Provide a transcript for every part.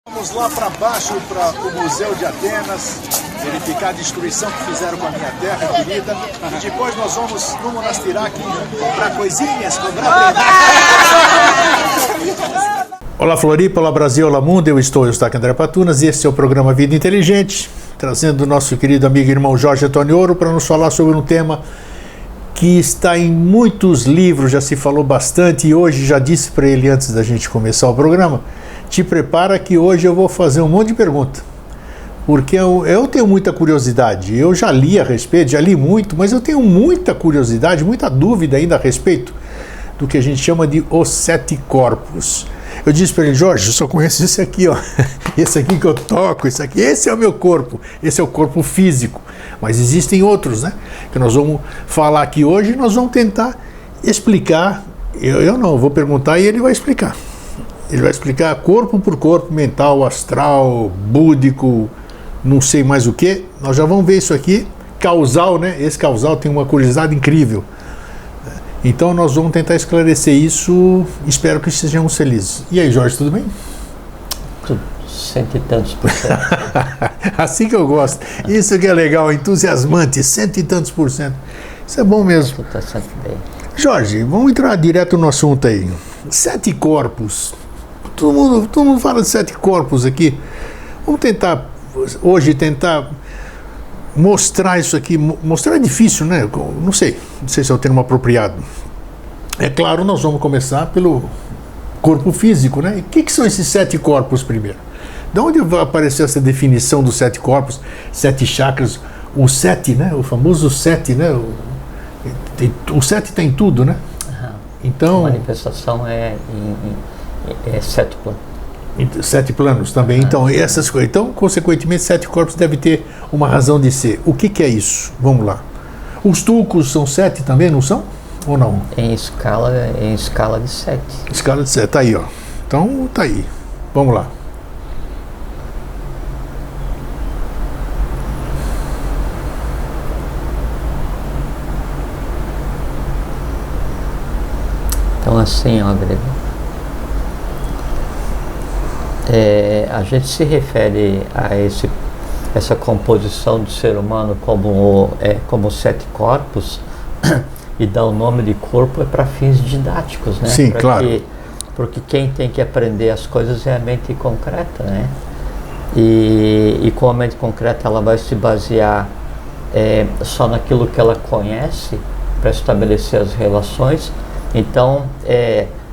Vamos lá para baixo, para o Museu de Atenas, verificar a destruição que fizeram com a minha terra querida. E depois nós vamos no Monastirac comprar coisinhas, comprar... Olá Floripa, olá Brasil, olá mundo, eu estou André Patunas e este é o programa Vida Inteligente, trazendo o nosso querido amigo e irmão Jorge Antônio Ouro para nos falar sobre um tema que está em muitos livros, já se falou bastante, e hoje já disse para ele antes da gente começar o programa: te prepara que hoje eu vou fazer um monte de perguntas, porque eu tenho muita curiosidade. Eu já li a respeito, já li muito, mas eu tenho muita curiosidade, muita dúvida ainda a respeito do que a gente chama de os 7 corpos. Eu disse para ele: Jorge, eu só conheço esse aqui, ó, esse aqui que eu toco, esse é o meu corpo, esse é o corpo físico, mas existem outros, né, que nós vamos falar aqui hoje e nós vamos tentar explicar. Eu não, vou perguntar e ele vai explicar. Ele vai explicar corpo por corpo, mental, astral, búdico, não sei mais o que. Nós já vamos ver isso aqui. Causal, né? Esse causal tem uma curiosidade incrível. Então nós vamos tentar esclarecer isso. Espero que sejamos felizes. E aí, Jorge, tudo bem? Tudo, 100 e tantos %. Assim que eu gosto. Isso que é legal, entusiasmante, 100 e tantos %. Isso é bom mesmo. Tudo está sempre bem. Jorge, vamos entrar direto no assunto aí. 7 corpos. Todo mundo fala de 7 corpos aqui. Vamos tentar, hoje, mostrar isso aqui. Mostrar é difícil, né? Não sei se é o termo apropriado. É claro, nós vamos começar pelo corpo físico, né? E o que são esses 7 corpos primeiro? De onde vai aparecer essa definição dos 7 corpos, 7 chakras, o 7, né? O famoso 7, né? O 7 está em tudo, né? Então, a manifestação é 7 planos. 7 planos também. Então, essas coisas. Então, consequentemente, 7 corpos deve ter uma razão de ser. O que é isso? Vamos lá. Os tulcos são 7 também, não são? Ou não? Em escala de 7. Escala de 7, tá aí, ó. Então, tá aí. Vamos lá. Então, assim, ó, Grego, a gente se refere a essa composição do ser humano como 7 corpos e dá o nome de corpo para fins didáticos, né? Sim, claro. Porque quem tem que aprender as coisas é a mente concreta, né? E com a mente concreta ela vai se basear só naquilo que ela conhece para estabelecer as relações. Então,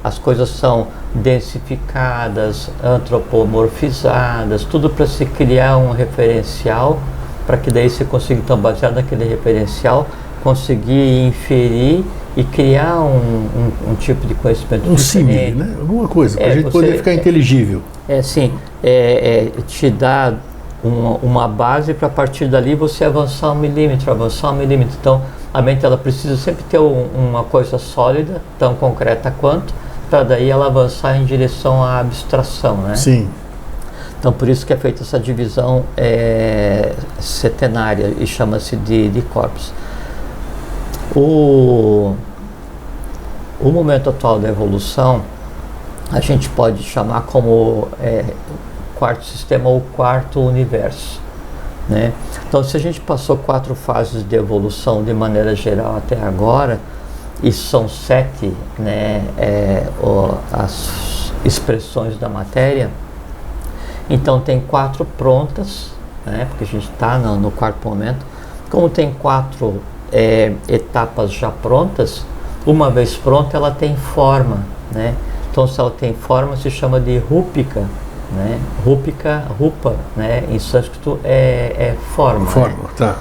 as coisas são densificadas, antropomorfizadas, tudo para se criar um referencial, para que daí você consiga, então, baseado naquele referencial, conseguir inferir e criar um tipo de conhecimento símile, né? Alguma coisa, para a gente poder ficar inteligível. Te dá uma base para, a partir dali, você avançar 1 milímetro. Então, a mente ela precisa sempre ter uma coisa sólida, tão concreta quanto, para daí ela avançar em direção à abstração, né? Sim. Então, por isso que é feita essa divisão setenária e chama-se de corpos. O momento atual da evolução a gente pode chamar como quarto sistema ou quarto universo, né? Então, se a gente passou 4 fases de evolução de maneira geral até agora, e são 7, né, as expressões da matéria, então tem 4 prontas, né, porque a gente está no quarto momento. Como tem 4 etapas já prontas, uma vez pronta ela tem forma, né? Então, se ela tem forma, se chama de rúpica, né? Rupa, né? Em sânscrito é forma. Forma, né? Tá.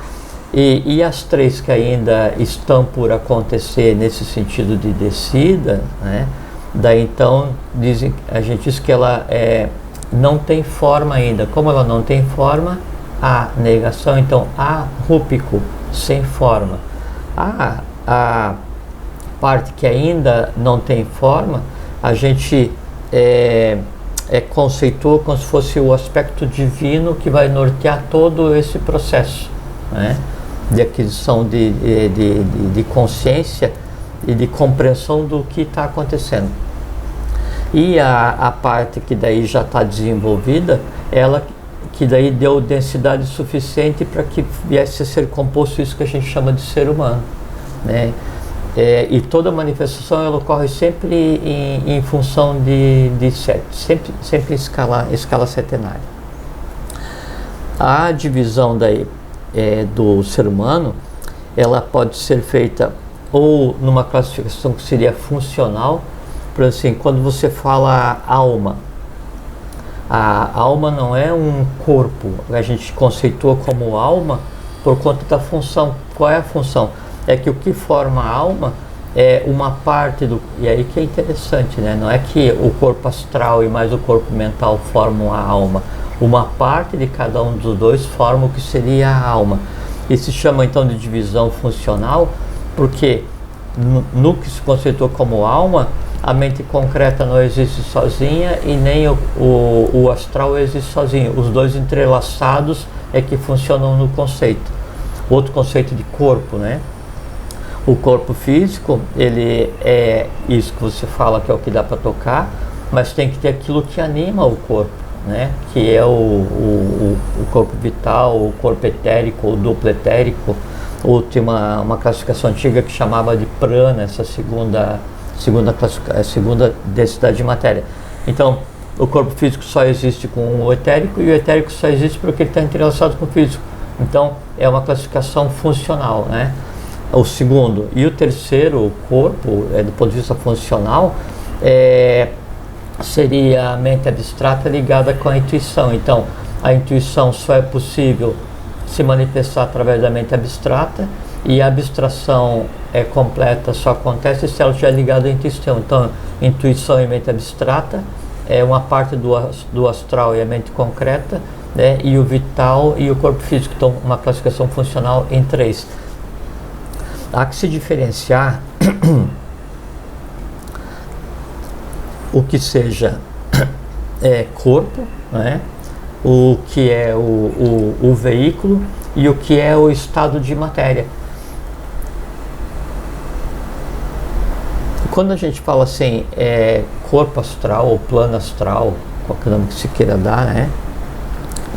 E as 3 que ainda estão por acontecer nesse sentido de descida, né? Daí então a gente diz que ela não tem forma ainda. Como ela não tem forma, a negação, então arúpico, sem forma. A parte que ainda não tem forma, a gente conceitua como se fosse o aspecto divino que vai nortear todo esse processo, né, de aquisição de consciência e de compreensão do que está acontecendo. E a parte que daí já está desenvolvida, ela que daí deu densidade suficiente para que viesse a ser composto isso que a gente chama de ser humano, né? E toda manifestação ela ocorre sempre em função de sete, sempre em escala setenária. A divisão daí do ser humano, ela pode ser feita ou numa classificação que seria funcional, por assim, quando você fala alma, a alma não é um corpo, a gente conceitua como alma por conta da função. Qual é a função? É que o que forma a alma é uma parte do... E aí que é interessante, né? Não é que o corpo astral e mais o corpo mental formam a alma. Uma parte de cada um dos dois forma o que seria a alma. E se chama então de divisão funcional, porque no que se conceitua como alma, a mente concreta não existe sozinha e nem o astral existe sozinho. Os dois entrelaçados é que funcionam no conceito. Outro conceito de corpo, né? O corpo físico, ele é isso que você fala que é o que dá para tocar, mas tem que ter aquilo que anima o corpo, né? Que é o corpo vital, o corpo etérico, o duplo etérico. Ou tem uma classificação antiga que chamava de prana, essa segunda densidade de matéria. Então, o corpo físico só existe com o etérico e o etérico só existe porque ele está entrelaçado com o físico. Então, é uma classificação funcional, né? O segundo e o terceiro, o corpo, do ponto de vista funcional, seria a mente abstrata ligada com a intuição. Então, a intuição só é possível se manifestar através da mente abstrata, e a abstração completa só acontece se ela estiver ligada à intuição. Então, intuição e mente abstrata é uma parte do astral e a mente concreta, né? E o vital e o corpo físico. Então, uma classificação funcional em três. Há que se diferenciar o que seja corpo, né? O que é o veículo e o que é o estado de matéria. Quando a gente fala assim, corpo astral ou plano astral, qualquer nome que se queira dar, né?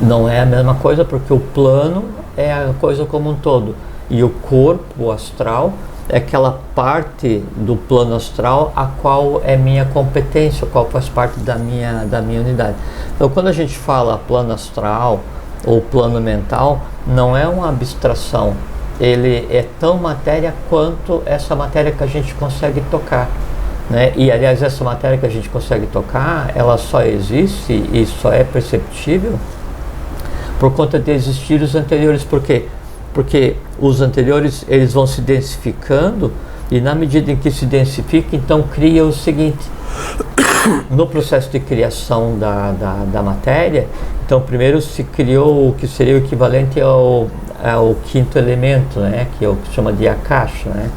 Não é a mesma coisa, porque o plano é a coisa como um todo. E o corpo astral é aquela parte do plano astral a qual é minha competência, a qual faz parte da minha unidade. Então, quando a gente fala plano astral ou plano mental, não é uma abstração. Ele é tão matéria quanto essa matéria que a gente consegue tocar, né? E, aliás, essa matéria que a gente consegue tocar, ela só existe e só é perceptível por conta de existir os anteriores. Por quê? Porque os anteriores, eles vão se densificando, e na medida em que se densifica, então cria o seguinte: no processo de criação da matéria, então primeiro se criou o que seria o equivalente ao quinto elemento, né? Que é o que se chama de Akasha, né?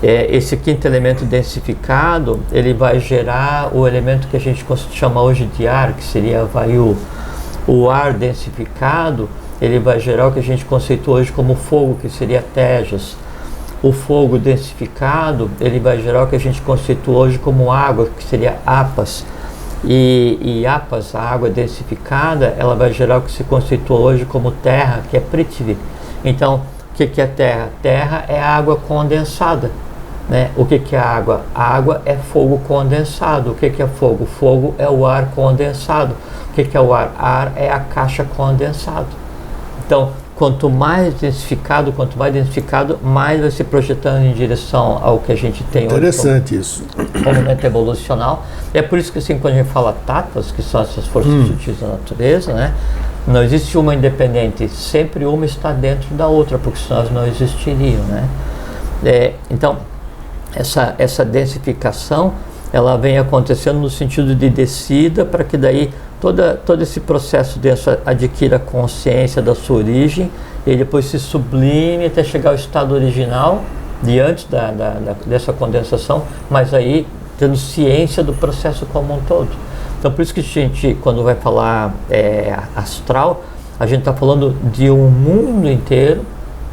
Esse quinto elemento densificado, ele vai gerar o elemento que a gente chama hoje de ar, que seria Vayu. O ar densificado, ele vai gerar o que a gente conceitua hoje como fogo, que seria Tejas. O fogo densificado, ele vai gerar o que a gente conceitua hoje como água, que seria Apas. E Apas, a água densificada, ela vai gerar o que se conceitua hoje como terra, que é Prithvi. Então, o que é terra? Terra é água condensada, né? O que é água? A água é fogo condensado. O que é fogo? Fogo é o ar condensado. O que é o ar? Ar é a caixa condensado. Então, quanto mais densificado, mais vai se projetando em direção ao que a gente tem hoje. Interessante isso. Momento evolucional. É por isso que, assim, quando a gente fala tattvas, que são essas forças sutis da natureza, né? Não existe uma independente, sempre uma está dentro da outra, porque senão elas não existiriam, né? Então, essa densificação, ela vem acontecendo no sentido de descida, para que daí todo esse processo denso adquira consciência da sua origem e depois se sublime até chegar ao estado original de antes dessa condensação, mas aí tendo ciência do processo como um todo. Então, por isso que a gente, quando vai falar astral, a gente está falando de um mundo inteiro,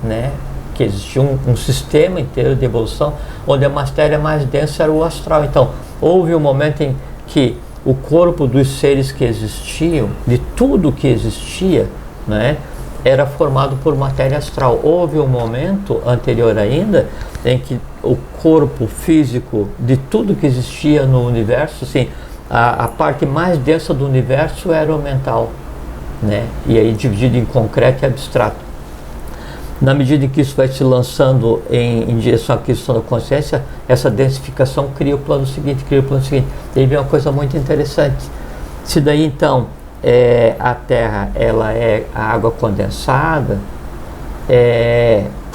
né? Que existe um sistema inteiro de evolução, onde a matéria mais densa era o astral. Então, houve um momento em que o corpo dos seres que existiam, de tudo que existia, né, era formado por matéria astral. Houve um momento anterior ainda em que o corpo físico de tudo que existia no universo, assim, a parte mais densa do universo era o mental, né? E aí dividido em concreto e abstrato. Na medida em que isso vai se lançando em direção à questão da consciência, essa densificação cria o plano seguinte, E aí vem uma coisa muito interessante. Se daí então a Terra ela é a água condensada,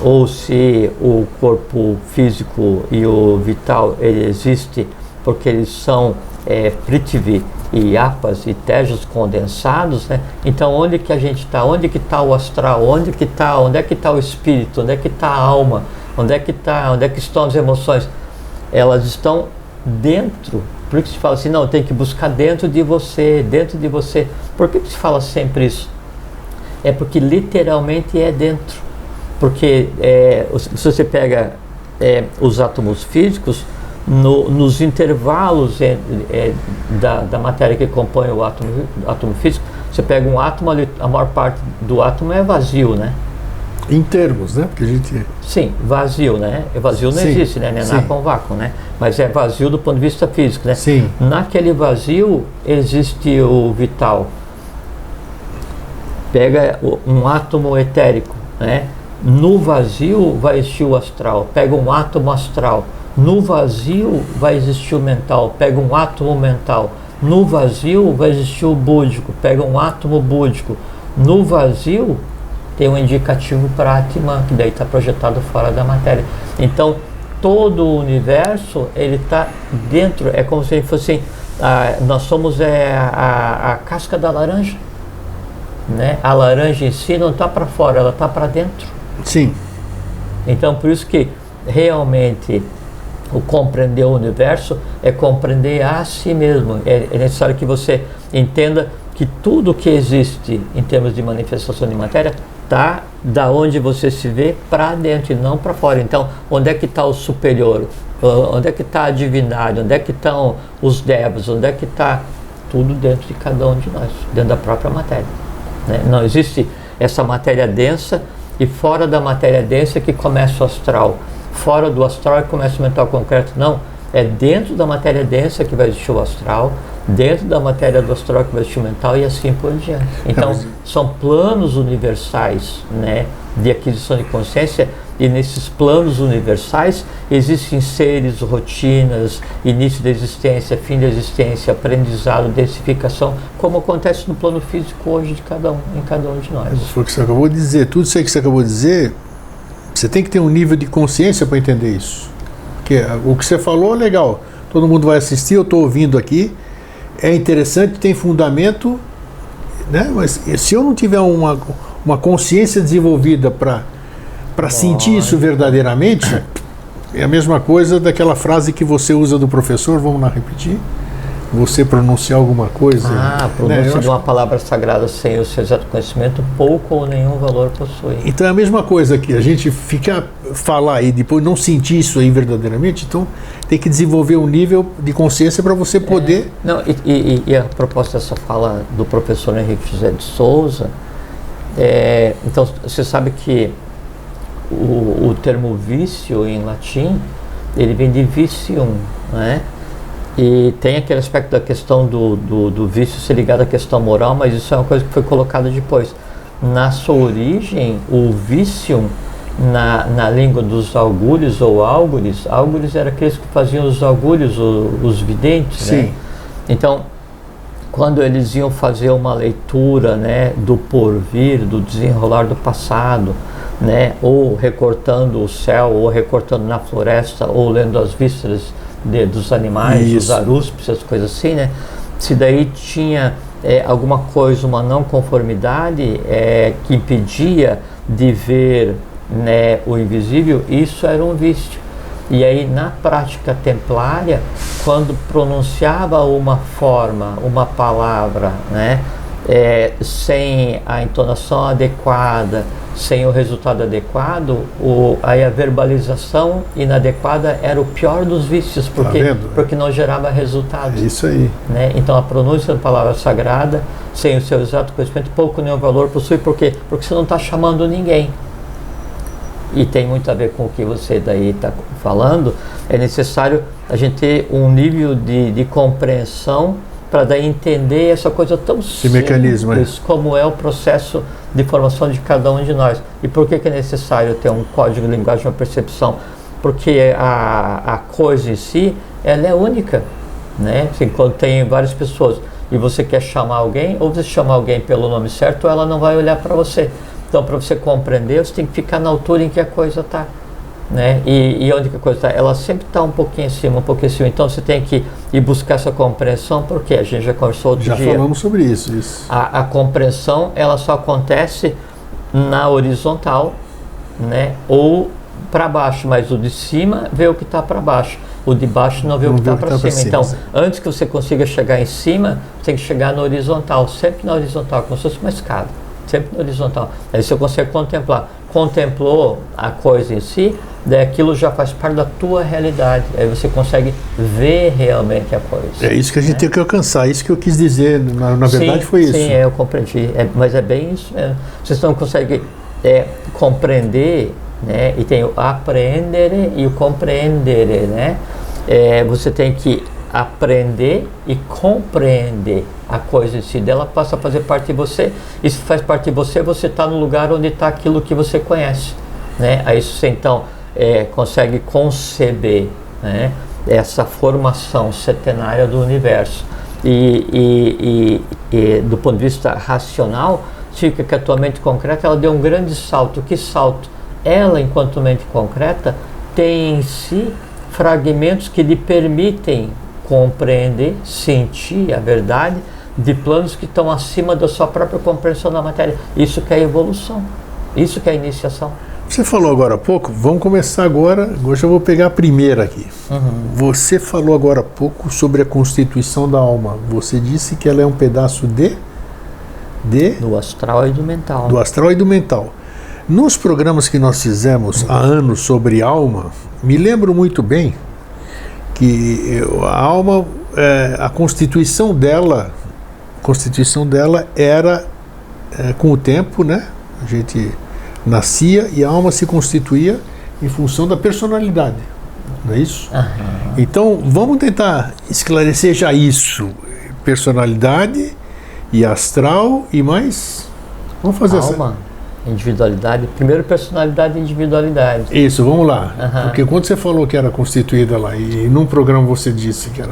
ou se o corpo físico e o vital ele existe porque eles são Prithvi e Apas e Tejas condensados, né? Então onde que a gente está? Onde que está o astral? Onde é que está o espírito? Onde é que está a alma? Onde é que estão as emoções? Elas estão dentro. Por que se fala assim, não, tem que buscar dentro de você, dentro de você. Por que se fala sempre isso? É porque literalmente é dentro. Porque se você pega os átomos físicos, nos intervalos da matéria que compõe o átomo físico, você pega um átomo ali, a maior parte do átomo é vazio, né? Em termos, né? Porque a gente... Sim, vazio, né? Vazio não existe, né? Não é com vácuo, né? Mas é vazio do ponto de vista físico, né? Sim. Naquele vazio existe o vital. Pega um átomo etérico, né? No vazio vai existir o astral. Pega um átomo astral. No vazio vai existir o mental. Pega um átomo mental. No vazio vai existir o búdico. Pega um átomo búdico. No vazio tem um indicativo para Atman, que daí está projetado fora da matéria. Então, todo o universo, ele está dentro, é como se fosse, nós somos a casca da laranja, né? A laranja em si não está para fora, ela está para dentro. Sim. Então, por isso que realmente o compreender o universo é compreender a si mesmo. É necessário que você entenda que tudo que existe em termos de manifestação de matéria está da onde você se vê para dentro e não para fora. Então, onde é que está o superior? Onde é que está a divindade? Onde é que estão os devas? Onde é que está tudo dentro de cada um de nós, dentro da própria matéria, né? Não existe essa matéria densa e fora da matéria densa que começa o astral. Fora do astral que começa o mental concreto. Não, é dentro da matéria densa que vai existir o astral, dentro da matéria do astral que vai existir o mental e assim por diante. Então, são planos universais, né, de aquisição de consciência, e nesses planos universais existem seres, rotinas, início da existência, fim da existência, aprendizado, densificação, como acontece no plano físico hoje em cada um de nós. Foi o que você acabou de dizer. Tudo isso aí que você acabou de dizer, você tem que ter um nível de consciência para entender isso. Porque o que você falou é legal, todo mundo vai assistir, eu estou ouvindo aqui, é interessante, tem fundamento, né? Mas se eu não tiver uma consciência desenvolvida para sentir isso verdadeiramente, é a mesma coisa daquela frase que você usa do professor, vamos lá repetir? Você pronunciar alguma coisa... A pronúncia de uma palavra sagrada sem o seu exato conhecimento, pouco ou nenhum valor possui. Então é a mesma coisa que a gente falar e depois não sentir isso aí verdadeiramente, então tem que desenvolver um nível de consciência para você poder... Não, e a proposta dessa fala do professor Henrique José de Souza, então você sabe que o termo vício em latim, ele vem de vicium, né? E tem aquele aspecto da questão do vício ser ligado à questão moral, mas isso é uma coisa que foi colocada depois. Na sua origem, o vício, na língua dos augúrios ou álgures eram aqueles que faziam os augúrios, os videntes, sim, né? Então, quando eles iam fazer uma leitura, né, do porvir, do desenrolar do passado, né, ou recortando o céu, ou recortando na floresta, ou lendo as vísceras dos animais, os arúspices, as coisas assim, né? Se daí tinha alguma coisa, uma não conformidade que impedia de ver, né, o invisível, isso era um vício. E aí na prática templária, quando pronunciava uma forma, uma palavra, né, sem a entonação adequada, sem o resultado adequado, aí a verbalização inadequada era o pior dos vícios, porque não gerava resultado. É isso aí. Né? Então a pronúncia da palavra sagrada, sem o seu exato conhecimento, pouco nenhum valor possui. Por quê? Porque você não está chamando ninguém. E tem muito a ver com o que você daí está falando. É necessário a gente ter um nível de compreensão para daí entender essa coisa tão simples como é o processo de formação de cada um de nós. E por que é necessário ter um código de linguagem, uma percepção? Porque a coisa em si, ela é única, né? Assim, quando tem várias pessoas e você quer chamar alguém, ou você chama alguém pelo nome certo, ou ela não vai olhar para você. Então, para você compreender, você tem que ficar na altura em que a coisa está. Né? E onde que a coisa está? Ela sempre está um pouquinho acima, Então você tem que ir buscar essa compreensão, porque a gente já conversou outro dia. Já falamos sobre isso. A compreensão, ela só acontece na horizontal, né? Ou para baixo, mas o de cima vê o que está para baixo, o de baixo não vê o que está para cima. Então, antes que você consiga chegar em cima, você tem que chegar na horizontal, sempre na horizontal, como se fosse uma escada, sempre na horizontal. Aí você consegue contemplar. Contemplou a coisa em si, daí aquilo já faz parte da tua realidade. Aí você consegue ver realmente a coisa. É isso que a gente tem que alcançar, isso que eu quis dizer, na verdade foi isso. Sim, eu compreendi, mas é bem isso mesmo. Vocês não conseguem compreender, né? E tem o aprendere e o compreendere, né? Você tem que aprender e compreender a coisa em si, dela passa a fazer parte de você, e se faz parte de você, você está no lugar onde está aquilo que você conhece, né? Aí você então consegue conceber, né, essa formação setenária do universo, e do ponto de vista racional, significa que a tua mente concreta, ela deu um grande salto. Que salto? Ela, enquanto mente concreta, tem em si fragmentos que lhe permitem compreender, sentir a verdade de planos que estão acima da sua própria compreensão da matéria. Isso que é evolução, isso que é iniciação. Você falou agora há pouco, vamos começar agora, hoje eu vou pegar a primeira aqui. Você falou agora há pouco sobre a constituição da alma. Você disse que ela é um pedaço do astral e do mental. Do astral e do mental. Nos programas que nós fizemos há anos sobre alma, me lembro muito bem que a alma, a constituição dela era com o tempo, né? A gente nascia e a alma se constituía em função da personalidade, não é isso? Então vamos tentar esclarecer já isso: personalidade e astral e mais. Vamos fazer alma, individualidade. Primeiro personalidade e individualidade. Isso, vamos lá. Porque quando você falou que era constituída lá, e num programa você disse que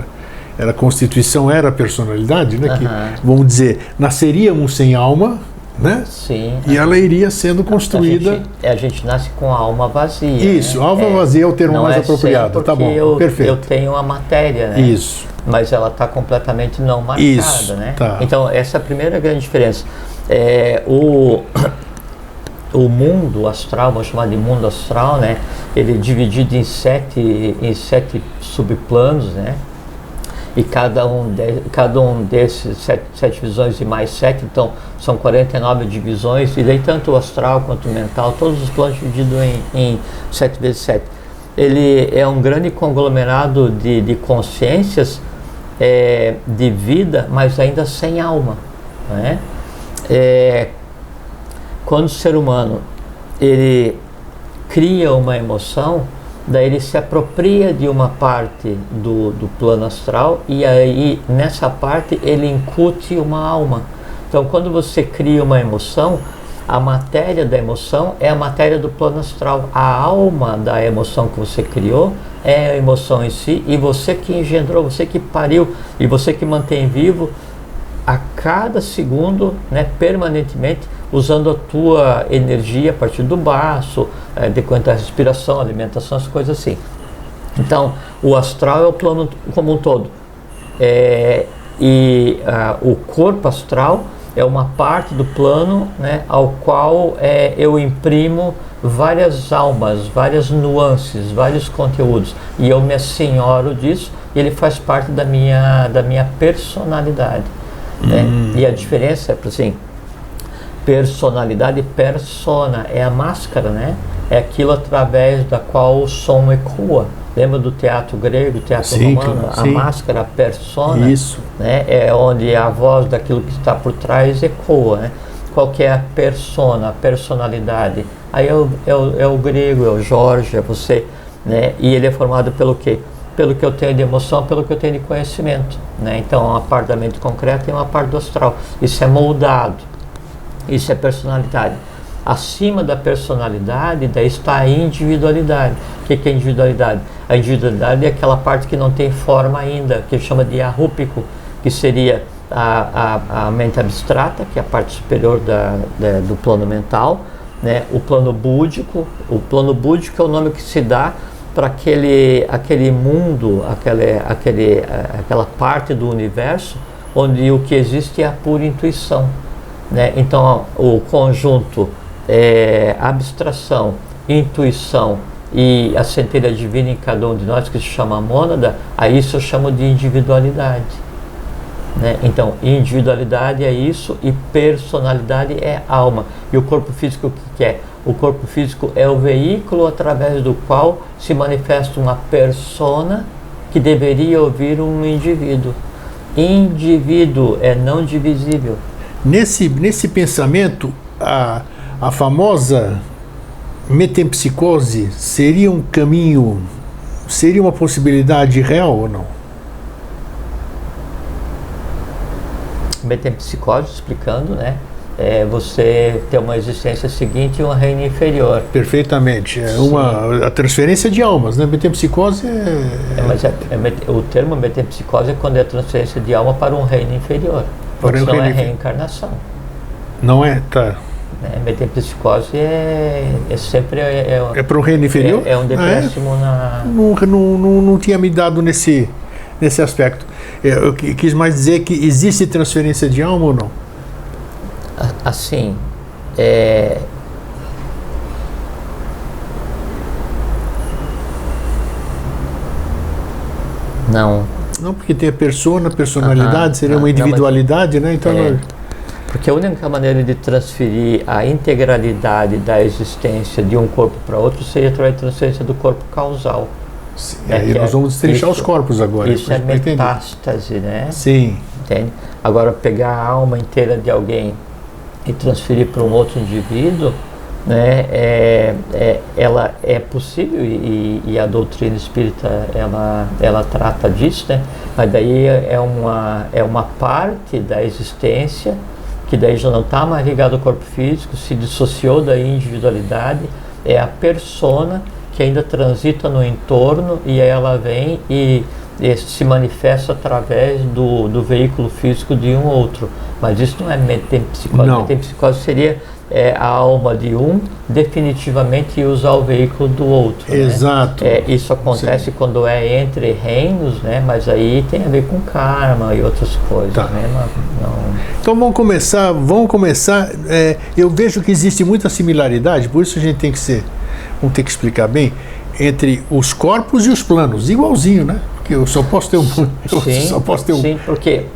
era constituição, era personalidade, né? Que, vamos dizer, nasceríamos sem alma, né? Sim. E ela iria sendo construída. A gente nasce com a alma vazia. Isso, né? Alma vazia é o termo mais apropriado. Tá bom, perfeito. Eu tenho a matéria, né? Isso. Mas ela está completamente não marcada, isso, né? Tá. Então, essa é a primeira grande diferença. O mundo astral, vamos chamar de mundo astral, né? Ele é dividido em sete subplanos, né? E cada um desses sete visões e mais 7, então são 49 divisões, e daí tanto o astral quanto o mental, todos os planos divididos em 7 vezes 7. Ele é um grande conglomerado de consciências, de vida, mas ainda sem alma, né? Quando o ser humano ele cria uma emoção, daí ele se apropria de uma parte do plano astral, e aí nessa parte ele incute uma alma. Então quando você cria uma emoção, a matéria da emoção é a matéria do plano astral. A alma da emoção que você criou é a emoção em si, e você que engendrou, você que pariu, e você que mantém vivo a cada segundo, né, permanentemente, usando a tua energia a partir do baço, decorrente da respiração, alimentação, as coisas assim. Então, o astral é o plano como um todo. O corpo astral é uma parte do plano, né, ao qual eu imprimo várias almas, várias nuances, vários conteúdos. E eu me assenhoro disso, e ele faz parte da minha personalidade. Né? E a diferença é, assim, Personalidade, persona, é a máscara, né? É aquilo através da qual o som ecoa. Lembra do teatro grego, teatro romano? A máscara, a persona, isso, né? É onde a voz daquilo que está por trás ecoa, né? Qual que é a persona, a personalidade? Aí é o grego, é o Jorge, é você, né? E ele é formado pelo quê? Pelo que eu tenho de emoção, pelo que eu tenho de conhecimento, né? Então, uma parte da mente concreta e uma parte do astral. Isso é moldado, isso é personalidade. Acima da personalidade, daí está a individualidade. O que é individualidade? A individualidade é aquela parte que não tem forma ainda, que chama de arrúpico, que seria a mente abstrata, que é a parte superior do plano mental, né? O plano búdico é o nome que se dá para aquele mundo, aquela parte do universo onde o que existe é a pura intuição, né? Então o conjunto abstração, intuição e a centelha divina em cada um de nós, que se chama mônada, a isso eu chamo de individualidade, né? Então individualidade é isso e personalidade é alma. E o corpo físico o que é? O corpo físico é o veículo através do qual se manifesta uma persona que deveria ouvir um indivíduo. Indivíduo é não divisível. Nesse pensamento, a famosa metempsicose seria um caminho, seria uma possibilidade real ou não? Metempsicose, explicando, né? É você ter uma existência seguinte e um reino inferior. Perfeitamente. A transferência de almas, né? Metempsicose o termo metempsicose é quando é a transferência de alma para um reino inferior. Porque não é reencarnação. Não é? Tá. Metempsicose é sempre... É para um reino inferior? É um decréscimo na... Não tinha me dado nesse aspecto. Eu quis mais dizer que existe transferência de alma ou não? Assim, não. Não, porque tem a personalidade, seria uma individualidade, né? Então, porque a única maneira de transferir a integralidade da existência de um corpo para outro seria através da transferência do corpo causal. Sim, aí nós vamos destrinchar os corpos agora. Isso é metástase, né? Sim. Entende? Agora, pegar a alma inteira de alguém e transferir para um outro indivíduo, né, ela é possível e a doutrina espírita ela trata disso, né? Mas daí é uma parte da existência que daí já não está mais ligado ao corpo físico, se dissociou da individualidade, é a persona que ainda transita no entorno e aí ela vem e se manifesta através do veículo físico de um outro. Mas isso não é metempsicose. Metempsicose seria a alma de um definitivamente usar o veículo do outro. Exato. Né? Isso acontece quando é entre reinos, né? Mas aí tem a ver com karma e outras coisas. Tá. Né? Não... Então vamos começar. Eu vejo que existe muita similaridade, por isso a gente vamos ter que explicar bem, entre os corpos e os planos, igualzinho, né? Porque eu só posso ter um. Sim, porque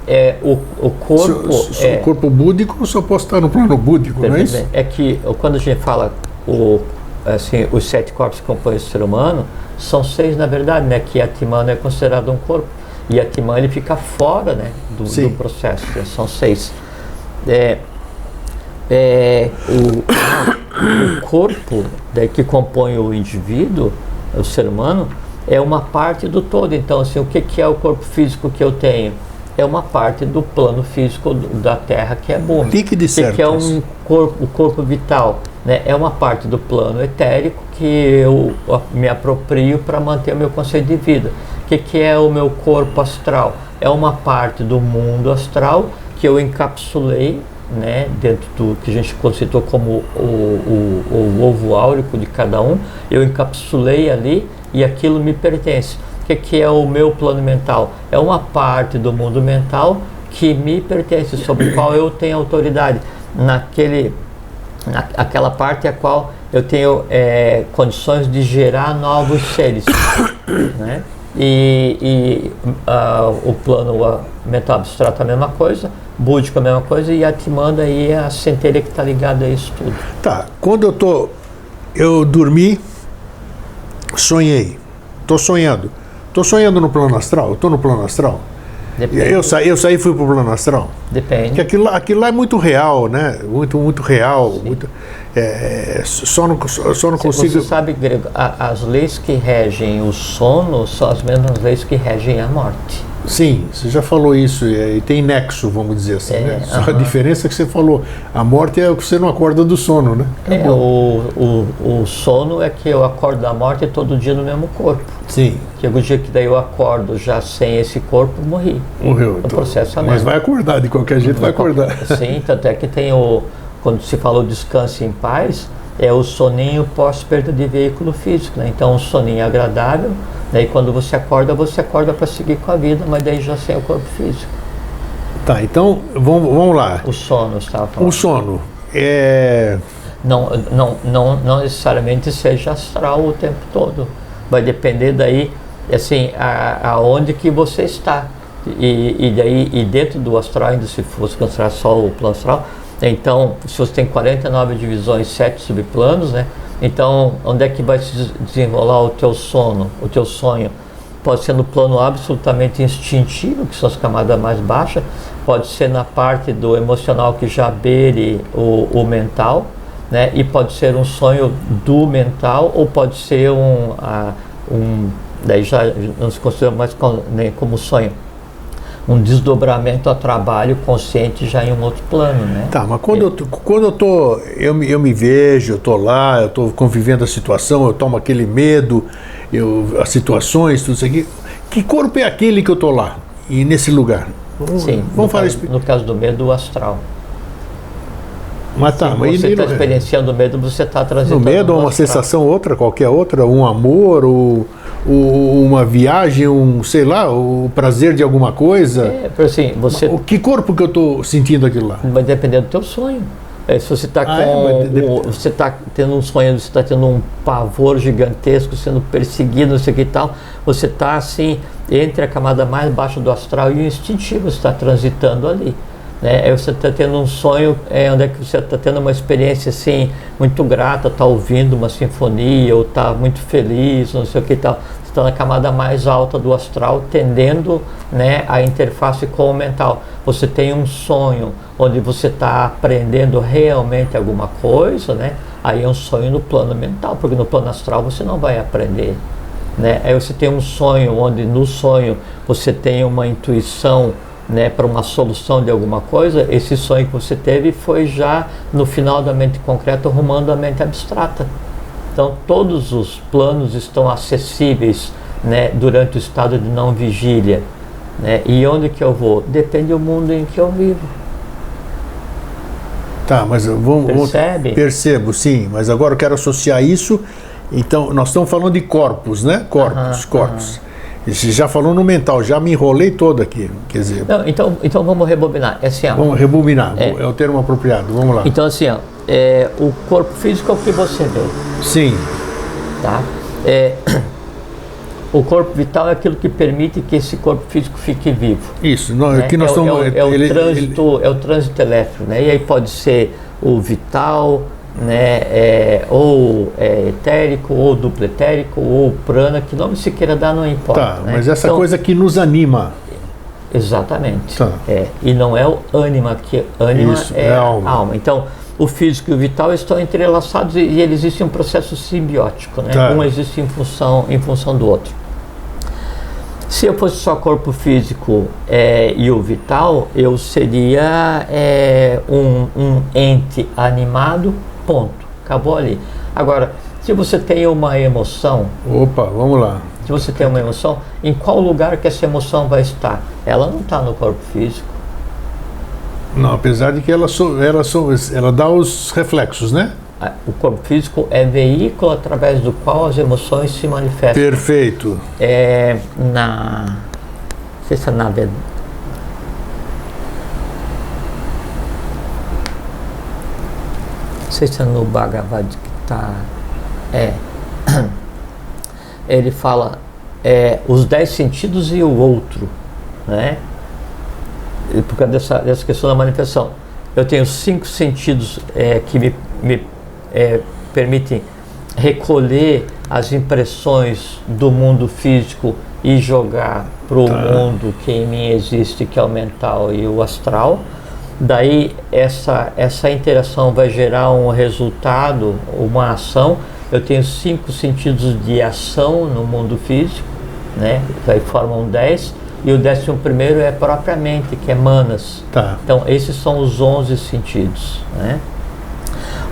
o corpo. O corpo búdico, eu só posso estar no plano búdico, não é isso? É que quando a gente fala os 7 corpos que compõem o ser humano, são 6 na verdade, né? Que Atman é considerado um corpo. E Atman ele fica fora, né, do processo, né, são 6. O corpo que compõe o indivíduo, o ser humano, é uma parte do todo. Então, assim, o que é o corpo físico que eu tenho? É uma parte do plano físico da Terra, que é bom. O que é o corpo vital? Né? É uma parte do plano etérico que eu me aproprio para manter o meu conceito de vida. O que é o meu corpo astral? É uma parte do mundo astral que eu encapsulei, né, dentro do que a gente conceitou como o ovo áurico de cada um. Eu encapsulei ali e aquilo me pertence. O que é o meu plano mental? É uma parte do mundo mental que me pertence, sobre o qual eu tenho autoridade. Aquela parte a qual eu tenho condições de gerar novos seres, né? O plano mental abstrato é a mesma coisa, búdico é a mesma coisa, e a Timanda aí é a centelha que está ligada a isso tudo. Tá, quando eu dormi, sonhei, estou sonhando no plano astral, eu estou no plano astral. Depende. Eu saí e fui para o plano astral. Depende. Porque aquilo lá é muito real, né? Muito real. Muito, só não consigo... Você sabe, Grego, as leis que regem o sono são as mesmas leis que regem a morte. Sim, você já falou isso, e tem nexo, vamos dizer assim, né? Só a diferença é que você falou, a morte é o que você não acorda do sono, né? O sono é que eu acordo da morte todo dia no mesmo corpo. Sim. Que o dia que daí eu acordo já sem esse corpo, morri. Morreu. O processo é mas vai acordar, de qualquer jeito vai acordar. Sim, tanto é que tem quando se falou descanse em paz, é o soninho pós-perda de veículo físico, né? Então, um soninho agradável, daí quando você acorda para seguir com a vida, mas daí já sem o corpo físico. Tá, então, vamos lá. O sono, você estava falando. O sono é... Não necessariamente seja astral o tempo todo. Vai depender daí, assim, aonde que você está. E dentro do astral, ainda se fosse considerar só o plano astral, então, se você tem 49 divisões, 7 subplanos, né? Então, onde é que vai se desenrolar o teu sono, o teu sonho? Pode ser no plano absolutamente instintivo, que são as camadas mais baixas, pode ser na parte do emocional que já beire o mental, né? E pode ser um sonho do mental, ou pode ser daí já não se considera mais nem como sonho, um desdobramento a trabalho consciente já em um outro plano, né? Tá, mas eu me vejo, eu tô lá, eu tô convivendo a situação, eu tomo aquele medo, as situações, tudo isso aqui. Que corpo é aquele que eu tô lá e nesse lugar? Sim, vamos falar no caso do medo, o astral. Mas tá, mas você está experienciando o medo, você está trazendo. O medo é uma sensação outra, qualquer outra, um amor, ou uma viagem, sei lá, o prazer de alguma coisa. Assim, que corpo que eu estou sentindo aquilo lá? Vai depender do teu sonho. Se você está você está tendo um sonho, você está tendo um pavor gigantesco, sendo perseguido, não sei o que e tal, você está assim, entre a camada mais baixa do astral e o instintivo, você está transitando ali. Né? Você está tendo um sonho onde é que você está tendo uma experiência assim muito grata, está ouvindo uma sinfonia ou está muito feliz, não sei o que e tal. Você está na camada mais alta do astral, tendendo, né, a interface com o mental. Você tem um sonho onde você está aprendendo realmente alguma coisa, né? Aí é um sonho no plano mental, porque no plano astral você não vai aprender. Né? Aí você tem um sonho onde no sonho você tem uma intuição, né, para uma solução de alguma coisa. Esse sonho que você teve foi já no final da mente concreta rumando a mente abstrata. Então todos os planos estão acessíveis, né, durante o estado de não vigília, né? E onde que eu vou? Depende do mundo em que eu vivo. Tá, mas percebo, sim, mas agora eu quero associar isso. Então nós estamos falando de corpos, né? Corpos. Você já falou no mental, já me enrolei todo aqui, quer dizer... Não, então vamos rebobinar. Assim, vamos rebobinar, é o termo apropriado, vamos lá. Então assim, o corpo físico é o que você vê. Sim. Tá? O corpo vital é aquilo que permite que esse corpo físico fique vivo. Isso, né? que nós estamos... É o trânsito elétrico, né? E aí pode ser o vital, né, ou etérico, ou duplo etérico, ou prana, que nome se queira dar, não importa. Tá, né? mas essa coisa que nos anima. Exatamente. Tá. E não é o ânima, que ânima é a alma. Então, o físico e o vital estão entrelaçados e eles existem um processo simbiótico, né? Tá. Um existe em função do outro. Se eu fosse só corpo físico e o vital, eu seria um ente animado, ponto. Acabou ali. Agora, se você tem uma emoção... Opa, vamos lá. Se você tem uma emoção, em qual lugar que essa emoção vai estar? Ela não está no corpo físico. Não, apesar de que ela dá os reflexos, né? O corpo físico é veículo através do qual as emoções se manifestam. Perfeito. Não sei se é na verdade. Não sei se é no Bhagavad Gita. Ele fala os 10 sentidos e o outro, né? Por causa dessa questão da manifestação. Eu tenho 5 sentidos que me permitem recolher as impressões do mundo físico e jogar para o mundo que em mim existe, que é o mental e o astral. Daí essa interação vai gerar um resultado, uma ação. Eu tenho 5 sentidos de ação no mundo físico, né? Daí formam 10. E o 11º é propriamente, que é manas. Então esses são os 11 sentidos, né?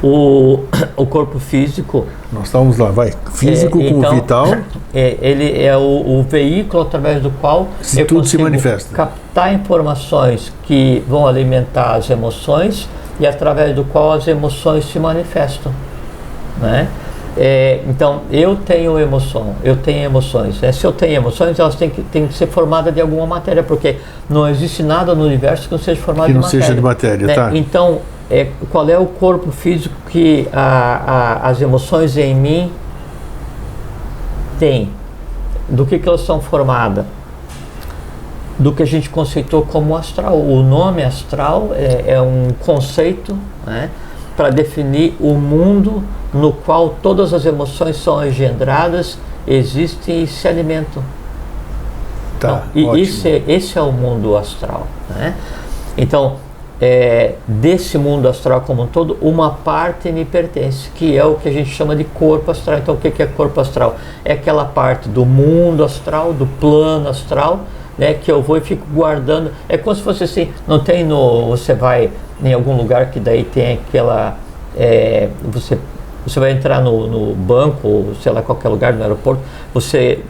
O corpo físico... Nós estamos lá, vai. Físico com o vital. Ele é o veículo através do qual eu tudo se consigo manifesta. captar informações que vão alimentar as emoções e através do qual as emoções se manifestam, né? Então eu tenho emoções, né? Se eu tenho emoções, elas têm que ser formadas de alguma matéria, porque não existe nada no universo que não seja formado de matéria. Seja de matéria, né? tá? Então, qual é o corpo físico que as emoções em mim têm? Do que elas são formadas? Do que a gente conceitou como astral. O nome astral é um conceito, né, para definir o mundo no qual todas as emoções são engendradas, existem e se alimentam. Tá, então, esse é o mundo astral, né? Então, desse mundo astral como um todo, uma parte me pertence, que é o que a gente chama de corpo astral. Então, o que é corpo astral? É aquela parte do mundo astral, do plano astral, né, que eu vou e fico guardando. É como se fosse assim, não tem você vai em algum lugar que daí tem aquela... Você vai entrar no banco, ou sei lá, qualquer lugar no aeroporto, você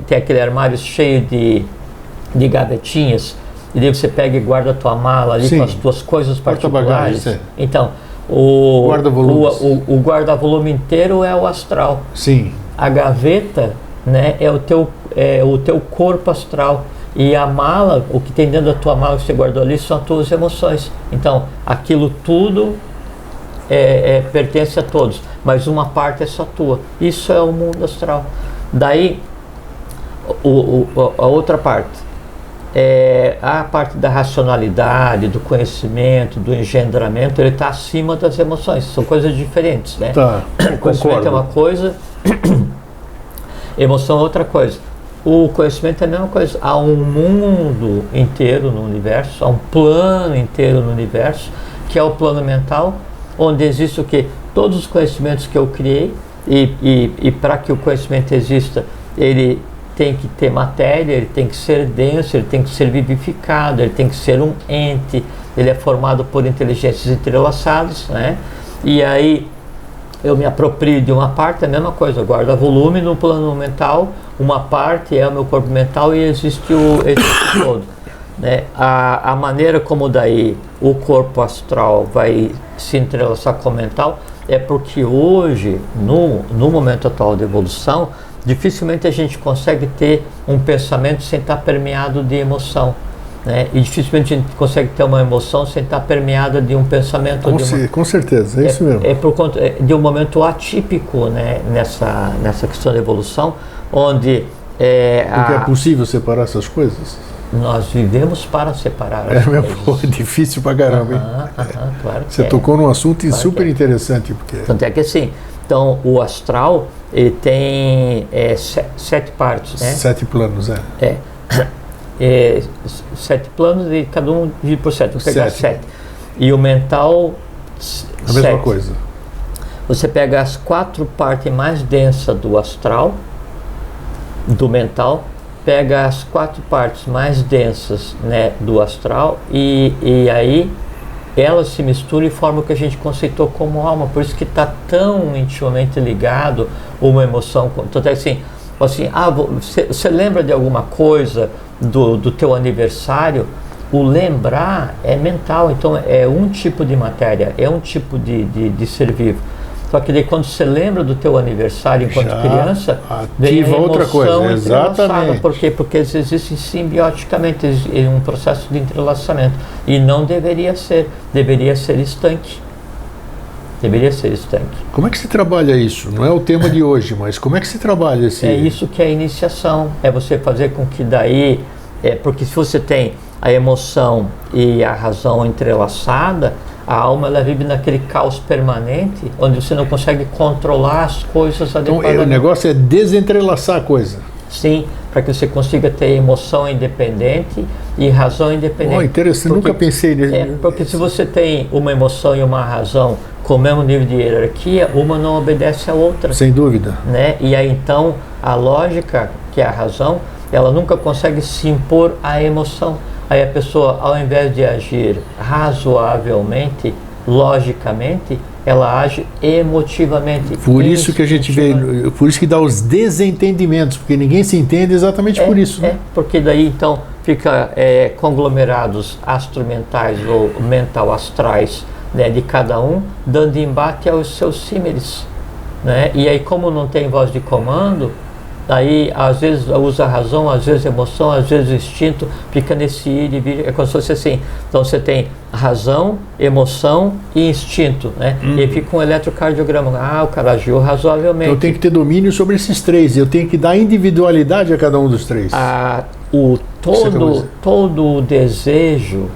tem aquele armário cheio de gavetinhas, e daí você pega e guarda a tua mala ali. Sim, com as tuas coisas particulares. Então, o guarda-volume inteiro é o astral. Sim. A gaveta, né, é o teu corpo astral. E a mala, o que tem dentro da tua mala que você guardou ali, são as tuas emoções. Então, aquilo tudo pertence a todos, mas uma parte é só tua. Isso é o mundo astral. Daí, a outra parte, a parte da racionalidade, do conhecimento, do engendramento, ele está acima das emoções. São coisas diferentes, né? Tá, o conhecimento é uma coisa, emoção é outra coisa. O conhecimento é a mesma coisa. Há um mundo inteiro no universo, há um plano inteiro no universo, que é o plano mental, onde existe o quê? Todos os conhecimentos que eu criei, e para que o conhecimento exista, ele tem que ter matéria, ele tem que ser denso, ele tem que ser vivificado, ele tem que ser um ente, ele é formado por inteligências entrelaçadas, né? E aí eu me aproprio de uma parte, é a mesma coisa, guarda volume no plano mental, uma parte é o meu corpo mental e existe o todo, né? A maneira como daí o corpo astral vai se entrelaçar com o mental é porque hoje, no momento atual da evolução, dificilmente a gente consegue ter um pensamento sem estar permeado de emoção, né? E dificilmente a gente consegue ter uma emoção sem estar permeada de um pensamento. Com certeza, é isso mesmo. É por conta de um momento atípico, né, nessa questão da evolução, onde... Porque é possível separar essas coisas? Nós vivemos para separar as coisas. É difícil pra caramba, hein? Claro que Você tocou num assunto super interessante. Tanto é que assim, então o astral, ele tem 7 partes, né? 7 planos, 7 planos e cada um divide por 7. Vou pegar 7. E o mental, a mesma coisa. Você pega as 4 partes mais densas do astral, do mental, pega as 4 partes mais densas, né, do astral e aí elas se misturam e formam o que a gente conceitou como alma. Por isso que está tão intimamente ligado uma emoção. Tanto é assim, você lembra de alguma coisa do teu aniversário? O lembrar é mental, então é um tipo de matéria, é um tipo de ser vivo. Só que daí quando você lembra do teu aniversário enquanto criança, vem a outra coisa. Exatamente. Por quê? Porque eles existem simbioticamente, é um processo de entrelaçamento. E não deveria ser estanque. Deveria ser estanque. Como é que se trabalha isso? Não é o tema de hoje, mas como é que se trabalha esse... É isso que é a iniciação, é você fazer com que daí... porque se você tem a emoção e a razão entrelaçada, a alma ela vive naquele caos permanente, onde você não consegue controlar as coisas adequadamente. Então o negócio é desentrelaçar a coisa. Sim, para que você consiga ter emoção independente e razão independente. Interessante, nunca pensei nisso. Porque se você tem uma emoção e uma razão com o mesmo nível de hierarquia, uma não obedece à outra. Sem dúvida. Né? E aí então a lógica, que é a razão, ela nunca consegue se impor à emoção. Aí a pessoa, ao invés de agir razoavelmente, logicamente, ela age emotivamente. Por isso que a gente vê, por isso que dá os desentendimentos, porque ninguém se entende exatamente por isso. Né? Porque daí então fica conglomerados astromentais ou mental astrais, né, de cada um, dando embate aos seus símiles. Né? E aí como não tem voz de comando, aí às vezes usa a razão, às vezes a emoção, às vezes o instinto, fica nesse ir e vir, é como se fosse assim. Então você tem razão, emoção e instinto, né? E aí fica um eletrocardiograma. O cara agiu razoavelmente. Então eu tenho que ter domínio sobre esses três, eu tenho que dar individualidade a cada um dos três. Todo o desejo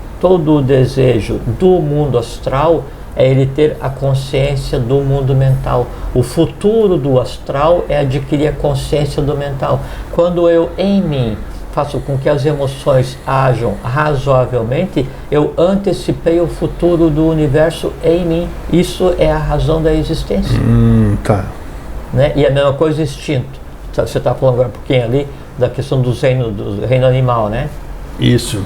do mundo astral é ele ter a consciência do mundo mental. O futuro do astral é adquirir a consciência do mental. Quando eu, em mim, faço com que as emoções ajam razoavelmente, eu antecipei o futuro do universo em mim. Isso é a razão da existência. Tá. Né? E a mesma coisa o instinto. Você está falando agora um pouquinho ali da questão do reino animal, né? Isso.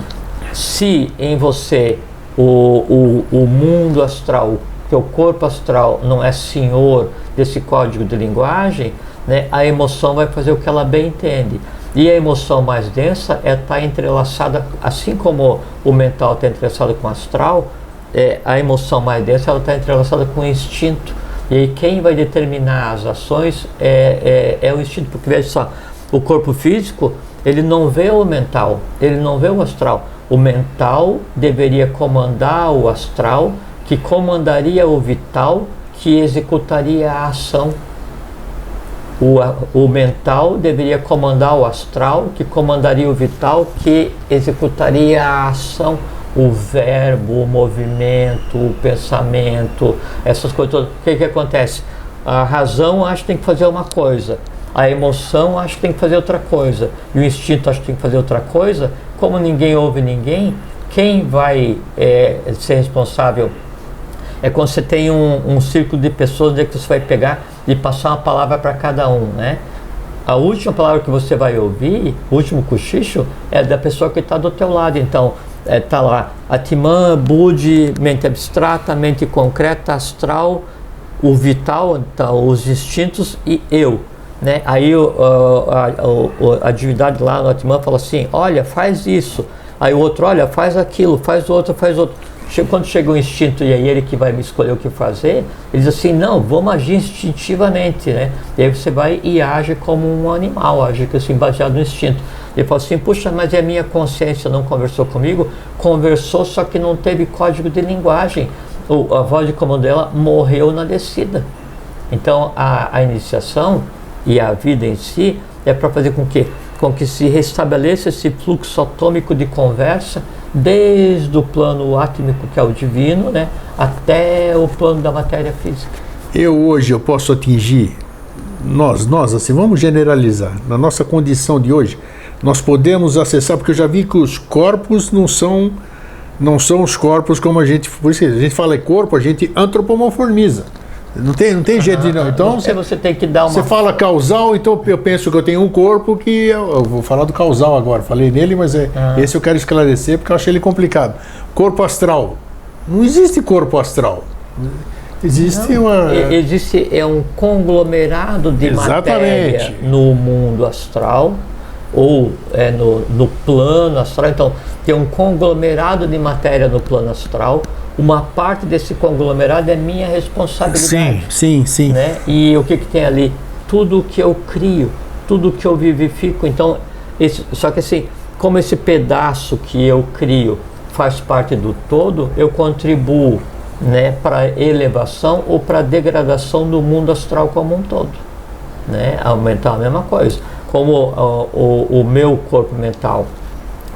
Se em você o mundo astral, o teu corpo astral não é senhor desse código de linguagem, né, a emoção vai fazer o que ela bem entende. E a emoção mais densa está entrelaçada, assim como o mental está entrelaçado com o astral, a emoção mais densa está entrelaçada com o instinto. E aí quem vai determinar as ações é o instinto, porque veja só, o corpo físico, ele não vê o mental, ele não vê o astral. O mental deveria comandar o astral, que comandaria o vital, que executaria a ação. O mental deveria comandar o astral, que comandaria o vital, que executaria a ação. O verbo, o movimento, o pensamento, essas coisas todas. O que acontece? A razão acha que tem que fazer uma coisa, a emoção acha que tem que fazer outra coisa, e o instinto acha que tem que fazer outra coisa. Como ninguém ouve ninguém, quem vai ser responsável é quando você tem um círculo de pessoas onde você vai pegar e passar uma palavra para cada um, né? A última palavra que você vai ouvir, o último cochicho, é da pessoa que está do teu lado. Então, está lá, Atman, Budi, mente abstrata, mente concreta, astral, o vital, então, os instintos e eu. Né? Aí a divindade lá no Atman fala assim, olha, faz isso. Aí o outro, olha, faz aquilo, faz outro, faz outro. Quando chega o instinto e é ele que vai me escolher o que fazer, ele diz assim, não, vamos agir instintivamente, né? E aí você vai e age como um animal, age assim, baseado no instinto. Ele fala assim, puxa, mas a minha consciência não conversou comigo? Conversou, só que não teve código de linguagem. A voz de comando dela morreu na descida. Então a iniciação e a vida em si é para fazer com que se restabeleça esse fluxo atômico de conversa desde o plano átmico, que é o divino, né, até o plano da matéria física. Hoje eu posso atingir, nós assim, vamos generalizar, na nossa condição de hoje, nós podemos acessar, porque eu já vi que os corpos não são os corpos como a gente, por isso que a gente fala em corpo, a gente antropomorfiza. Não tem jeito de não. Então você tem que dar uma... Você fala causal, então eu penso que eu tenho um corpo que... Eu vou falar do causal agora. Falei nele, mas esse eu quero esclarecer porque eu achei ele complicado. Corpo astral. Não existe corpo astral. Existe Existe um conglomerado de matéria no mundo astral ou no plano astral. Então, tem um conglomerado de matéria no plano astral. Uma parte desse conglomerado é minha responsabilidade. Sim. Né? E o que tem ali? Tudo que eu crio, tudo que eu vivifico. Então, só que assim, como esse pedaço que eu crio faz parte do todo, eu contribuo né, para elevação ou para degradação do mundo astral como um todo, né? Aumentar a mesma coisa. Como o meu corpo mental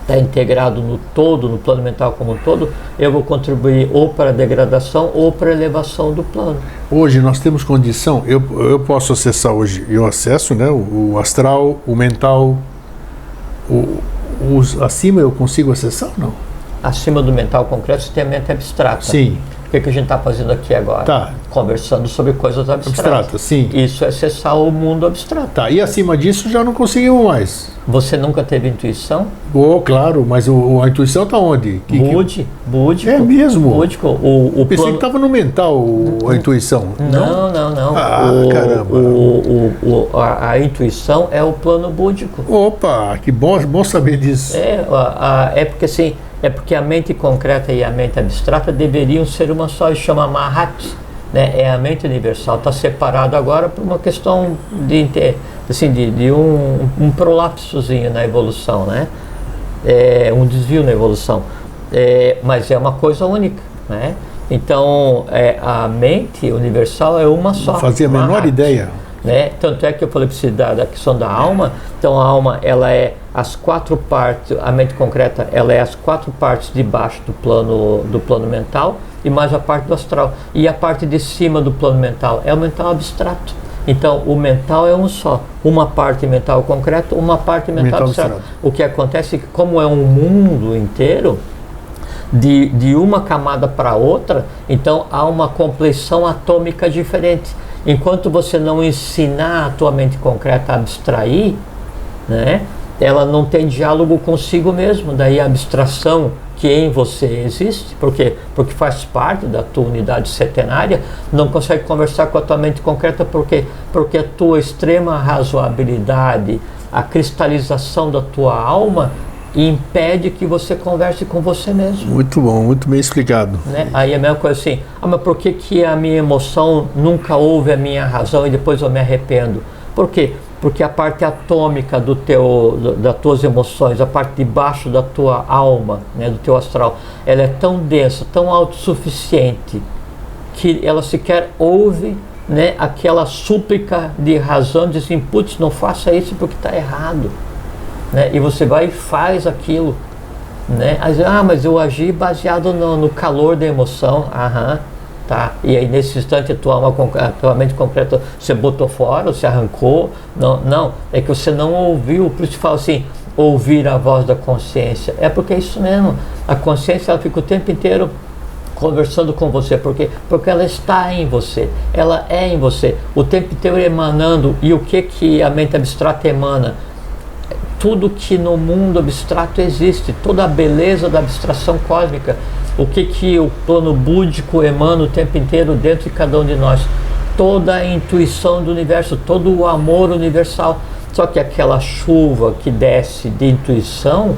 está integrado no todo, no plano mental como um todo, eu vou contribuir ou para a degradação ou para a elevação do plano. Hoje nós temos condição, eu posso acessar hoje, eu acesso, né, o astral, o mental, acima eu consigo acessar ou não? Acima do mental concreto, você tem a mente abstrata. Sim. O que a gente está fazendo aqui agora? Tá. Conversando sobre coisas abstratas. Abstrata, sim. Isso é acessar o mundo abstrato. Tá, e acima disso já não conseguimos mais. Você nunca teve intuição? Claro, mas a intuição está onde? Búdico. É mesmo? Búdico. Eu pensei que estava no mental a intuição. Não. Caramba. A intuição é o plano búdico. Opa, que bom saber disso. É porque assim, porque a mente concreta e a mente abstrata deveriam ser uma só, e chama Mahat, né? É a mente universal, está separado agora por uma questão de um prolapsozinho na evolução, né? Um desvio na evolução, mas é uma coisa única, né? Então a mente universal é uma só. Não fazia a menor ideia. Né? Tanto é que eu falei para você da questão da alma. Então a alma, ela é as 4 partes, a mente concreta, ela é as 4 partes de baixo do plano mental e mais a parte do astral. E a parte de cima do plano mental é o mental abstrato. Então o mental é um só, uma parte mental concreta, uma parte mental abstrato. O que acontece é que, como é um mundo inteiro, de uma camada para outra, então há uma complexão atômica diferente. Enquanto você não ensinar a tua mente concreta a abstrair, né, ela não tem diálogo consigo mesmo. Daí a abstração que em você existe, porque faz parte da tua unidade setenária, não consegue conversar com a tua mente concreta, porque a tua extrema razoabilidade, a cristalização da tua alma, impede que você converse com você mesmo. Muito bom, muito bem explicado. Né? Aí é a mesma coisa assim, mas por que a minha emoção nunca ouve a minha razão e depois eu me arrependo? Por quê? Porque a parte atômica das tuas emoções, a parte de baixo da tua alma, né, do teu astral, ela é tão densa, tão autossuficiente, que ela sequer ouve, né, aquela súplica de razão, de assim, putz, não faça isso porque está errado. Né? E você vai e faz aquilo, né? Aí, mas eu agi baseado no calor da emoção. Tá. E aí nesse instante a tua mente concreta você botou fora, você arrancou. Não, é que você não ouviu. Por isso fala assim, ouvir a voz da consciência. É porque é isso mesmo. A consciência, ela fica o tempo inteiro conversando com você, porque ela está em você, ela é em você, o tempo inteiro emanando. E o que a mente abstrata emana? Tudo que no mundo abstrato existe, toda a beleza da abstração cósmica, o que o plano búdico emana o tempo inteiro dentro de cada um de nós, toda a intuição do universo, todo o amor universal. Só que aquela chuva que desce de intuição,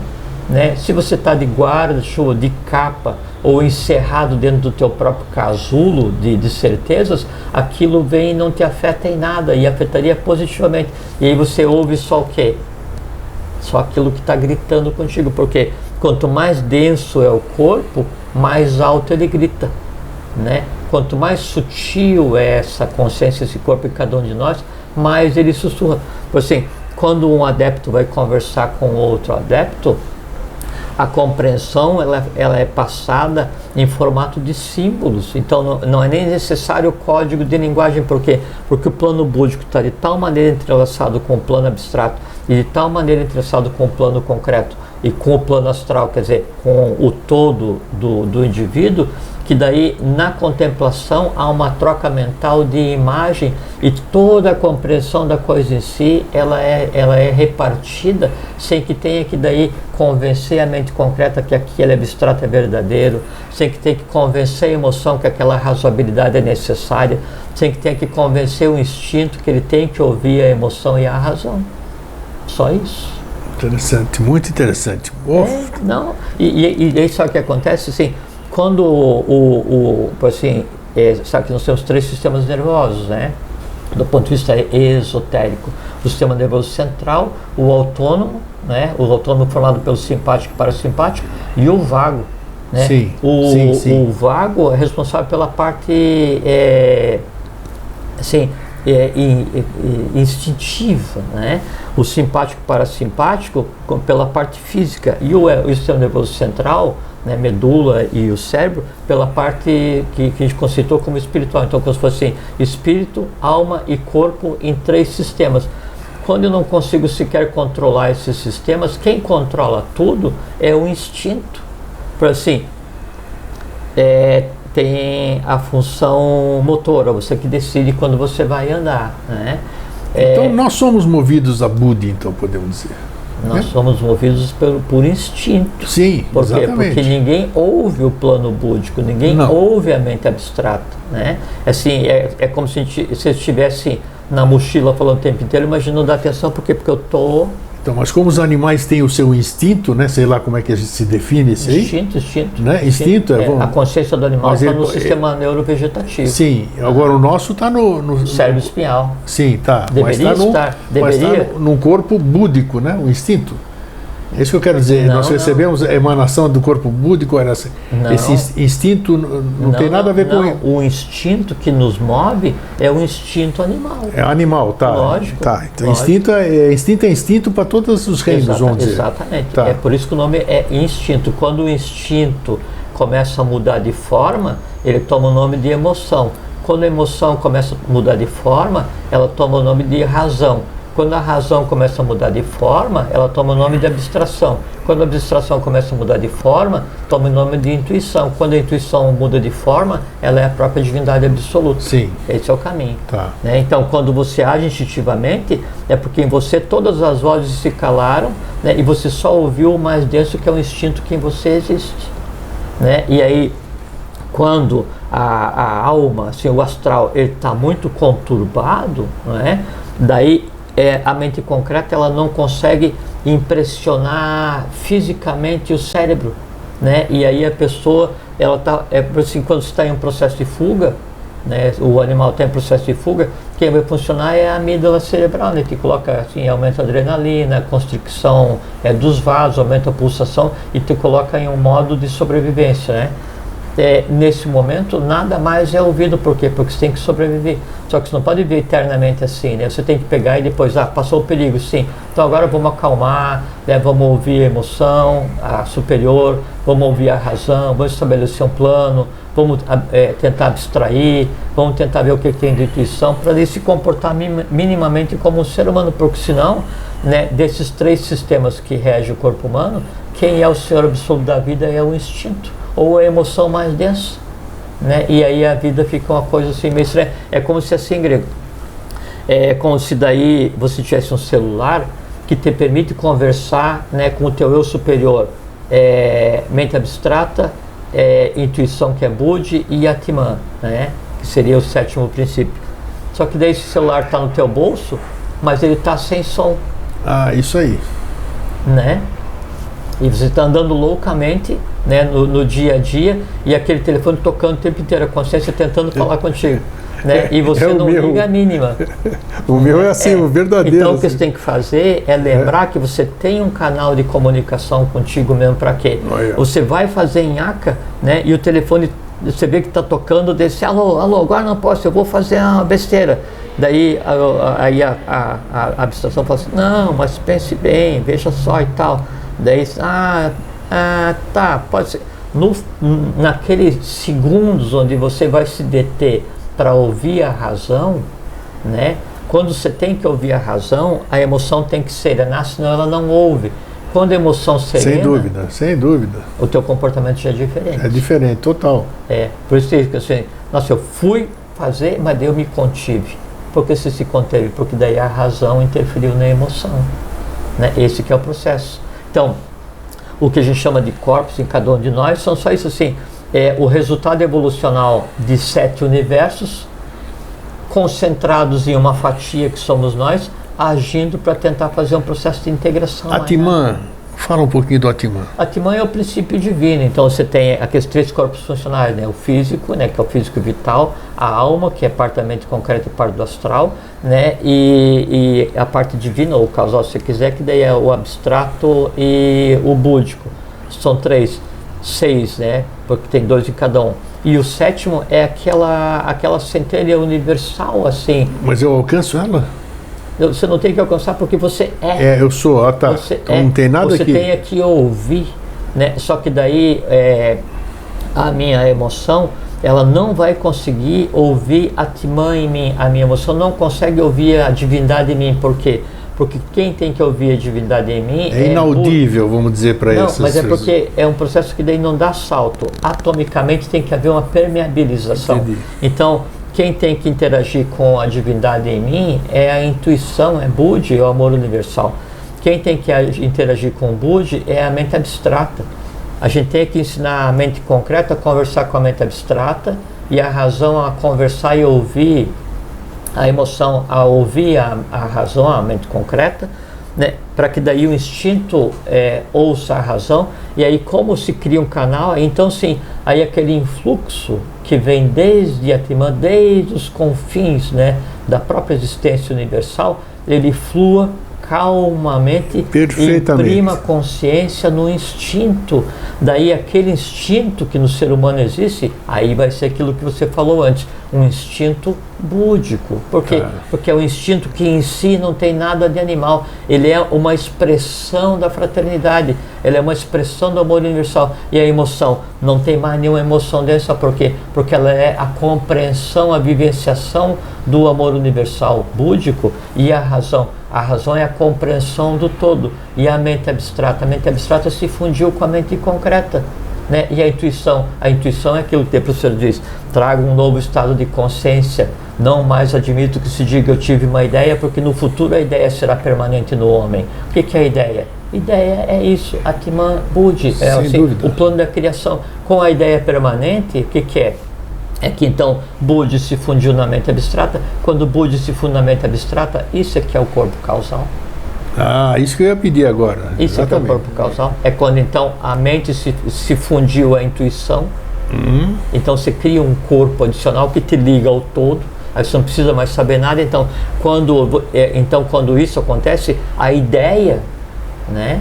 né, se você está de guarda-chuva, de capa, ou encerrado dentro do teu próprio casulo de certezas, aquilo vem e não te afeta em nada, e afetaria positivamente. E aí você ouve só o quê? Só aquilo que está gritando contigo, porque quanto mais denso é o corpo, mais alto ele grita, né? Quanto mais sutil é essa consciência, esse corpo em cada um de nós, mais ele sussurra. Por assim, quando um adepto vai conversar com outro adepto, a compreensão ela é passada em formato de símbolos. Então não é nem necessário o código de linguagem, porque o plano búdico está de tal maneira entrelaçado com o plano abstrato e de tal maneira entrelaçado com o plano concreto e com o plano astral, quer dizer, com o todo do indivíduo, que daí na contemplação há uma troca mental de imagem e toda a compreensão da coisa em si ela é repartida sem que tenha que daí convencer a mente concreta que aquele abstrato é verdadeiro, sem que tenha que convencer a emoção que aquela razoabilidade é necessária, sem que tenha que convencer o instinto que ele tem que ouvir a emoção e a razão. Só isso. Interessante, muito interessante. Não, e aí sabe o que acontece? Assim, quando sabe que nós temos 3 sistemas nervosos, né? Do ponto de vista esotérico, o sistema nervoso central, o autônomo, né? O autônomo formado pelo simpático e parasimpático, e o vago, né? Sim, O vago é responsável pela parte instintiva, né? O simpático parasimpático pela parte física e o sistema nervoso central, né, medula e o cérebro pela parte que a gente conceitou como espiritual. Então, como se fosse assim, espírito, alma e corpo em 3 sistemas. Quando eu não consigo sequer controlar esses sistemas, quem controla tudo é o instinto. Por assim, tem a função motora, você que decide quando você vai andar, né? Então nós somos movidos a Buddha, então podemos dizer. Nós somos movidos por instinto. Sim, Por quê? exatamente. Porque ninguém ouve o plano búdico, ninguém ouve a mente abstrata, né? Assim, é como se você estivesse na mochila falando o tempo inteiro, mas não dá atenção, por quê? Porque eu estou... Então, mas como os animais têm o seu instinto, né? Sei lá como é que a gente se define isso aí. Instinto. Né? Instinto é bom. A consciência do animal está no sistema neurovegetativo. Sim, agora o nosso está no cérebro espinhal. Sim, tá. Deveria estar. Mas está num corpo búdico, né? O instinto. É isso que eu quero dizer. Nós recebemos a emanação do corpo búdico, esse instinto não tem nada a ver com ele. O instinto que nos move é o instinto animal. É animal, tá. Lógico. Tá. Então, lógico. Instinto é instinto para todos os reinos, vamos dizer. Exatamente. Tá. É por isso que o nome é instinto. Quando o instinto começa a mudar de forma, ele toma o nome de emoção. Quando a emoção começa a mudar de forma, ela toma o nome de razão. Quando a razão começa a mudar de forma, ela toma o nome de abstração. Quando a abstração começa a mudar de forma, toma o nome de intuição. Quando a intuição muda de forma, ela é a própria divindade absoluta. Sim. Esse é o caminho. Tá. Né? Então, quando você age instintivamente, é porque em você todas as vozes se calaram, né? E você só ouviu o mais denso, que é o instinto que em você existe. Né? E aí, quando a alma, assim, o astral, ele está muito conturbado, né? Daí a mente concreta ela não consegue impressionar fisicamente o cérebro, né? E aí a pessoa, ela tá, assim, quando está em um processo de fuga, né? O animal está em processo de fuga, quem vai funcionar é a amígdala cerebral, né? Que coloca assim, aumenta a adrenalina, a constricção dos vasos, aumenta a pulsação e te coloca em um modo de sobrevivência, né? Nesse momento nada mais é ouvido, por quê? Porque você tem que sobreviver. Só que você não pode viver eternamente assim, né? Você tem que pegar e depois, passou o perigo, sim, então agora vamos acalmar, né? Vamos ouvir a emoção, a superior, vamos ouvir a razão, vamos estabelecer um plano, vamos tentar abstrair, vamos tentar ver o que tem de intuição, para ele se comportar minimamente como um ser humano, porque senão, né, desses 3 sistemas que regem o corpo humano, quem é o senhor absoluto da vida é o instinto, ou a emoção mais densa, né? E aí a vida fica uma coisa assim meio estranha. É como se assim, grego, é como se daí você tivesse um celular que te permite conversar, né, com o teu eu superior, mente abstrata, intuição, que é Budi, e Atman, né, que seria o 7º princípio. Só que daí esse celular está no teu bolso, mas ele está sem som. Ah, isso aí. Né? E você está andando loucamente, né, no dia a dia, e aquele telefone tocando o tempo inteiro, a consciência tentando falar contigo, né? E você não liga a mínima. O meu é assim, o verdadeiro. Então o que você tem que fazer é lembrar que você tem um canal de comunicação contigo mesmo. Para quê? Você vai fazer nhaca, né, e o telefone, você vê que está tocando, desse alô, agora não posso, eu vou fazer uma besteira. Daí a abstração fala assim, não, mas pense bem, veja só e tal. Daí, tá, pode ser. Naqueles segundos onde você vai se deter para ouvir a razão, né? Quando você tem que ouvir a razão, a emoção tem que serenar, senão ela não ouve. Quando a emoção serena... Sem dúvida. O teu comportamento já é diferente. É diferente, total. Por isso que assim, nossa, eu fui fazer, mas daí eu me contive. Por que você se conteve? Porque daí a razão interferiu na emoção, né? Esse que é o processo. Então, o que a gente chama de corpos em cada um de nós são só isso assim, o resultado evolucional de 7 universos concentrados em uma fatia que somos nós, agindo para tentar fazer um processo de integração. Atman, fala um pouquinho do Atman. Atman é o princípio divino. Então você tem aqueles 3 corpos funcionais, né? O físico, né, que é o físico vital, a alma, que é parte da mente concreta e parte do astral, né, e a parte divina, ou causal, se você quiser, que daí é o abstrato e o búdico. São 3. 6, né? Porque tem 2 em cada um. E o 7º é aquela centelha universal, assim. Mas eu alcanço ela? Você não tem que alcançar porque você é. Eu sou, tá. Você então não tem nada você aqui. Você tem que ouvir, né? Só que daí a minha emoção, ela não vai conseguir ouvir a Atman em mim. A minha emoção não consegue ouvir a divindade em mim. Por quê? Porque quem tem que ouvir a divindade em mim é inaudível, vamos dizer para isso. Não, mas é porque é um processo que daí não dá salto. Atomicamente tem que haver uma permeabilização. Entendi. Então, quem tem que interagir com a divindade em mim é a intuição, é Budi, é o amor universal. Quem tem que interagir com o Budi é a mente abstrata. A gente tem que ensinar a mente concreta a conversar com a mente abstrata e a razão a conversar e ouvir a emoção, a ouvir a razão, a mente concreta, né? Para que daí o instinto ouça a razão, e aí como se cria um canal, então sim, aí aquele influxo que vem desde Atman, desde os confins, né, da própria existência universal, ele flua calmamente e imprima consciência no instinto. Daí aquele instinto que no ser humano existe, aí vai ser aquilo que você falou antes, um instinto búdico. Por quê? Porque é um instinto que em si não tem nada de animal. Ele é uma expressão da fraternidade, ele é uma expressão do amor universal. E a emoção, não tem mais nenhuma emoção dessa. Por quê? Porque ela é a compreensão, a vivenciação do amor universal búdico. E a razão é a compreensão do todo. E a mente abstrata se fundiu com a mente concreta, né? E a intuição é aquilo que o professor diz: traga um novo estado de consciência, não mais admito que se diga eu tive uma ideia, porque no futuro a ideia será permanente no homem. O que é a ideia? Ideia é isso, Atman Budi, o plano da criação. Com a ideia permanente, o que é? É que então Budi se fundiu na mente abstrata. Quando Budi se funde na mente abstrata, isso é que é o corpo causal. Isso que eu ia pedir agora. Isso é que é o corpo causal. É quando então a mente se fundiu à intuição. Então você cria um corpo adicional que te liga ao todo. Aí você não precisa mais saber nada. Então quando isso acontece, a ideia, né,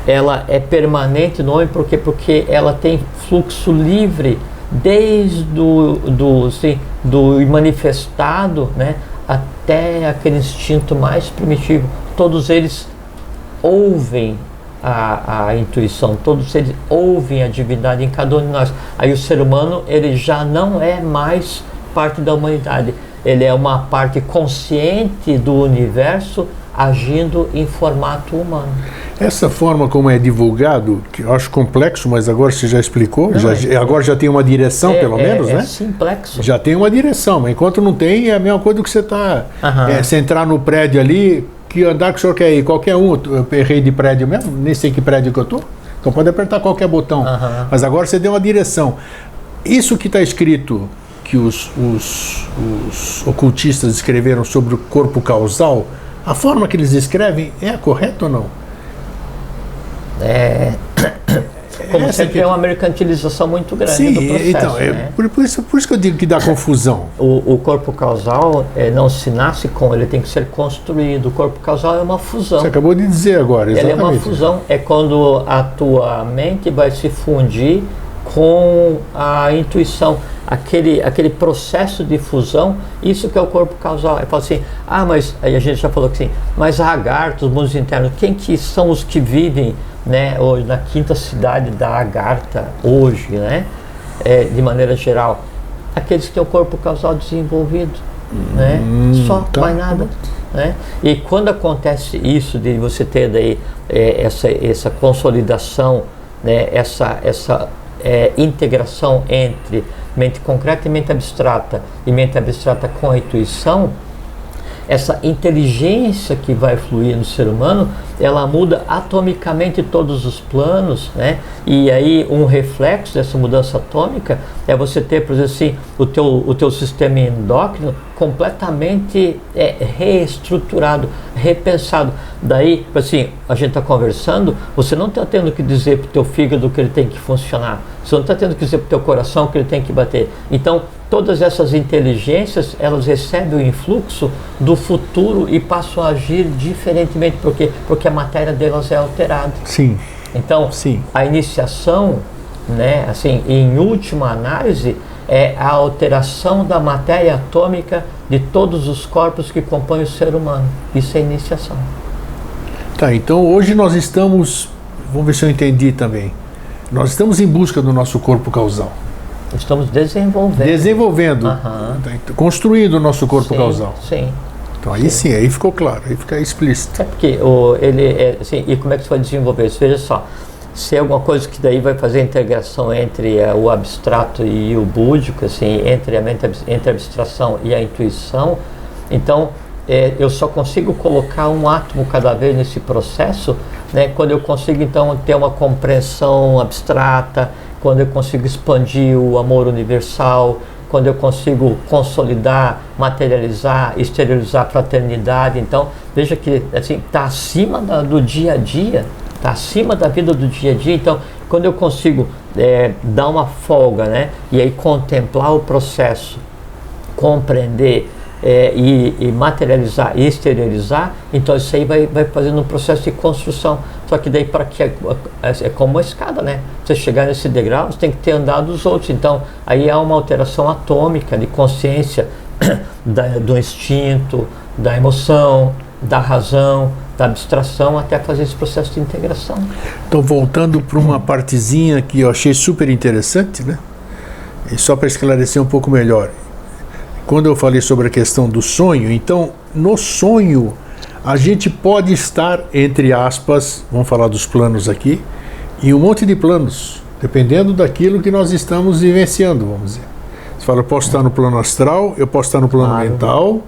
ela é permanente no homem. Por quê? Porque ela tem fluxo livre desde do manifestado, né, até aquele instinto mais primitivo. Todos eles ouvem a intuição, todos eles ouvem a divindade em cada um de nós. Aí o ser humano, ele já não é mais parte da humanidade, ele é uma parte consciente do universo agindo em formato humano. Essa forma como é divulgado, que eu acho complexo, mas agora você já explicou, agora já tem uma direção, pelo menos, né? É simplexo. Já tem uma direção, mas enquanto não tem, é a mesma coisa do que você está... você entrar no prédio ali, que andar que o senhor quer ir? Qualquer um, eu errei de prédio mesmo, nem sei que prédio que eu estou, então pode apertar qualquer botão. Mas agora você deu uma direção. Isso que está escrito, que os ocultistas escreveram sobre o corpo causal, a forma que eles escrevem é a correta ou não? Como sempre, é uma mercantilização muito grande do processo. Então, né? por isso que eu digo que dá confusão. O corpo causal não se nasce com, ele tem que ser construído. O corpo causal é uma fusão. Você acabou de dizer agora, exatamente. Ele é uma fusão, é quando a tua mente vai se fundir com a intuição, aquele processo de fusão. Isso que é o corpo causal. Eu falo assim, mas aí a gente já falou que sim, mas Agartha, os mundos internos, quem que são os que vivem, né, hoje na quinta cidade da Agartha hoje, né, de maneira geral? Aqueles que têm o corpo causal desenvolvido, né, só, mais nada, né? E quando acontece isso de você ter daí essa consolidação, né, essa integração entre mente concreta e mente abstrata com a intuição, essa inteligência que vai fluir no ser humano, ela muda atomicamente todos os planos, né? E aí um reflexo dessa mudança atômica é você ter, por exemplo assim, o teu sistema endócrino completamente reestruturado, repensado. Daí, assim, a gente está conversando, você não está tendo que dizer para o teu fígado que ele tem que funcionar, você não está tendo que dizer para o teu coração que ele tem que bater. Então, todas essas inteligências, elas recebem o influxo do futuro e passam a agir diferentemente, porque a matéria delas é alterada. Sim. Então, a iniciação, né, assim, em última análise, é a alteração da matéria atômica de todos os corpos que compõem o ser humano. Isso é iniciação. Tá, então hoje nós estamos, vamos ver se eu entendi também, nós estamos em busca do nosso corpo causal. Estamos desenvolvendo. Desenvolvendo, construindo o nosso corpo causal. Sim. Então aí sim, aí ficou claro, aí fica explícito. É porque assim, e como é que você vai desenvolver isso? Veja só, se é alguma coisa que daí vai fazer a integração entre o abstrato e o búdico, assim, entre a abstração e a intuição, então eu só consigo colocar um átomo cada vez nesse processo, né, quando eu consigo então ter uma compreensão abstrata, quando eu consigo expandir o amor universal, quando eu consigo consolidar, materializar, exteriorizar a fraternidade. Então, veja que assim, está acima do dia a dia, está acima da vida do dia a dia. Então, quando eu consigo dar uma folga, né, e aí contemplar o processo, compreender e materializar e exteriorizar, então isso aí vai fazendo um processo de construção. Só que daí para que é como uma escada, né? Você chegar nesse degrau, você tem que ter andado os outros. Então aí há uma alteração atômica de consciência do instinto, da emoção, da razão, da abstração, até fazer esse processo de integração. Então, voltando para uma partezinha que eu achei super interessante, né? E só para esclarecer um pouco melhor, quando eu falei sobre a questão do sonho, então no sonho a gente pode estar, entre aspas, vamos falar dos planos aqui, em um monte de planos, dependendo daquilo que nós estamos vivenciando, vamos dizer. Você fala, eu posso estar no plano astral, eu posso estar no plano mental,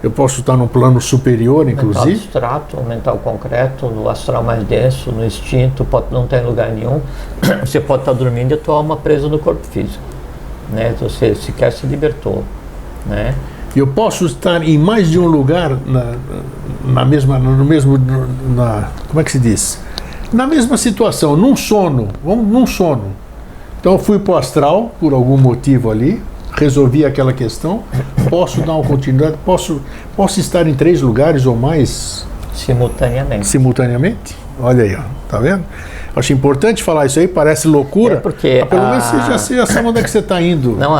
eu posso estar no plano superior, inclusive. Mental abstrato, mental concreto, no astral mais denso, no instinto, não tem lugar nenhum. Você pode estar dormindo e a tua alma presa no corpo físico, né? Você sequer se libertou, né? Eu posso estar em mais de um lugar como é que se diz? Na mesma situação, num sono. Então eu fui para o astral, por algum motivo ali, resolvi aquela questão, posso dar uma continuidade, posso estar em 3 lugares ou mais simultaneamente? Olha aí, ó, tá vendo? Acho importante falar isso aí, parece loucura, porque pelo menos você já sabe onde é que você está indo. Não,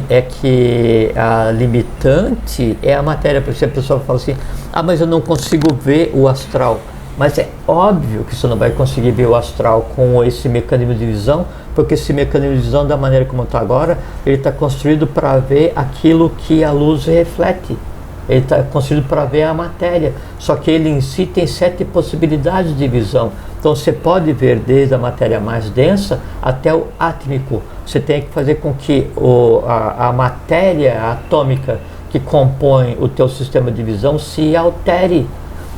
é que a limitante é a matéria, porque a pessoa fala assim, mas eu não consigo ver o astral. Mas é óbvio que você não vai conseguir ver o astral com esse mecanismo de visão, porque esse mecanismo de visão, da maneira como está agora, ele está construído para ver aquilo que a luz reflete. Ele está construído para ver a matéria, só que ele em si tem 7 possibilidades de visão. Então você pode ver desde a matéria mais densa até o átmico. Você tem que fazer com que a matéria atômica que compõe o teu sistema de visão se altere.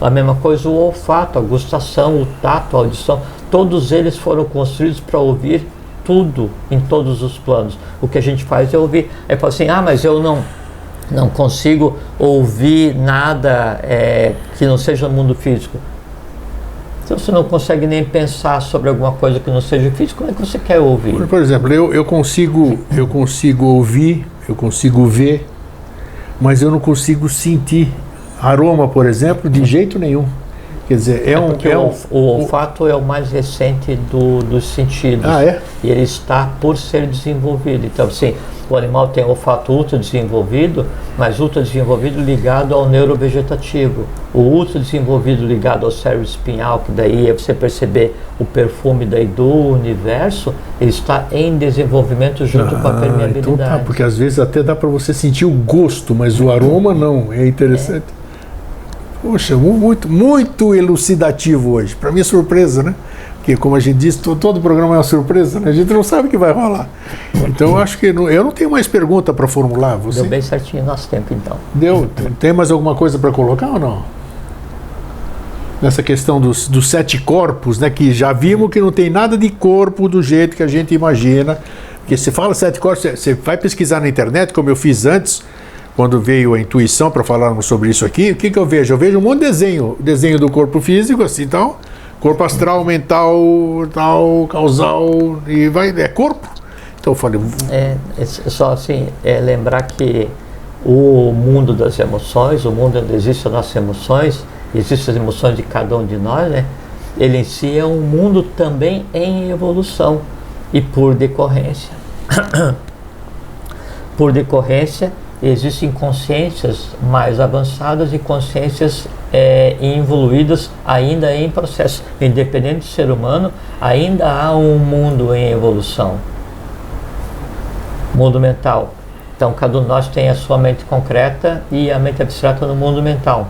A mesma coisa o olfato, a gustação, o tato, a audição, todos eles foram construídos para ouvir tudo em todos os planos. O que a gente faz é ouvir. Aí fala assim, mas eu não consigo ouvir nada que não seja no mundo físico. Se você não consegue nem pensar sobre alguma coisa que não seja físico, como é que você quer ouvir? Por exemplo, eu consigo ouvir, eu consigo ver, mas eu não consigo sentir aroma, por exemplo, de jeito nenhum. Quer dizer, o olfato é o mais recente dos sentidos. E ele está por ser desenvolvido. Então, assim, o animal tem olfato ultra desenvolvido, mas ultra desenvolvido ligado ao neurovegetativo. O ultra desenvolvido ligado ao cérebro espinhal, que daí é você perceber o perfume daí do universo, ele está em desenvolvimento junto com a permeabilidade. Então tá, porque às vezes até dá para você sentir o gosto, mas o aroma não. É interessante. Poxa, muito, muito elucidativo hoje. Para mim é surpresa, né? Porque, como a gente disse, todo programa é uma surpresa, né? A gente não sabe o que vai rolar. Então, eu acho que eu não tenho mais pergunta para formular. Você? Deu bem certinho nosso tempo, então. Deu? Tem mais alguma coisa para colocar ou não? Nessa questão dos 7 corpos, né? Que já vimos que não tem nada de corpo do jeito que a gente imagina. Porque se fala 7 corpos, você vai pesquisar na internet, como eu fiz antes, quando veio a intuição para falarmos sobre isso aqui, o que eu vejo? Eu vejo um monte de desenho do corpo físico, assim, tal, corpo astral, mental, tal, causal, e é corpo. Então eu falei... só assim, lembrar que o mundo das emoções, o mundo onde existem as nossas emoções, existem as emoções de cada um de nós, né? Ele em si é um mundo também em evolução. E por decorrência, existem consciências mais avançadas e consciências evoluídas ainda em processo. Independente do ser humano, ainda há um mundo em evolução. Mundo mental. Então, cada um de nós tem a sua mente concreta e a mente abstrata no mundo mental.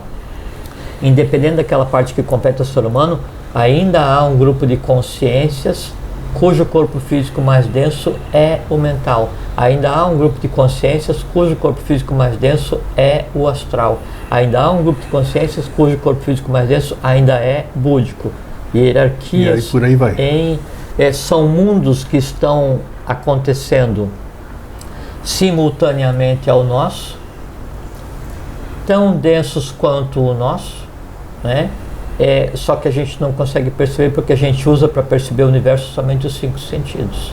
Independente daquela parte que compete ao ser humano, ainda há um grupo de consciências cujo corpo físico mais denso é o mental. Ainda há um grupo de consciências cujo corpo físico mais denso é o astral. Ainda há um grupo de consciências cujo corpo físico mais denso ainda é búdico. Hierarquias. E aí, por aí vai. São mundos que estão acontecendo simultaneamente ao nosso, tão densos quanto o nosso, né? Só que a gente não consegue perceber porque a gente usa para perceber o universo somente os 5 sentidos.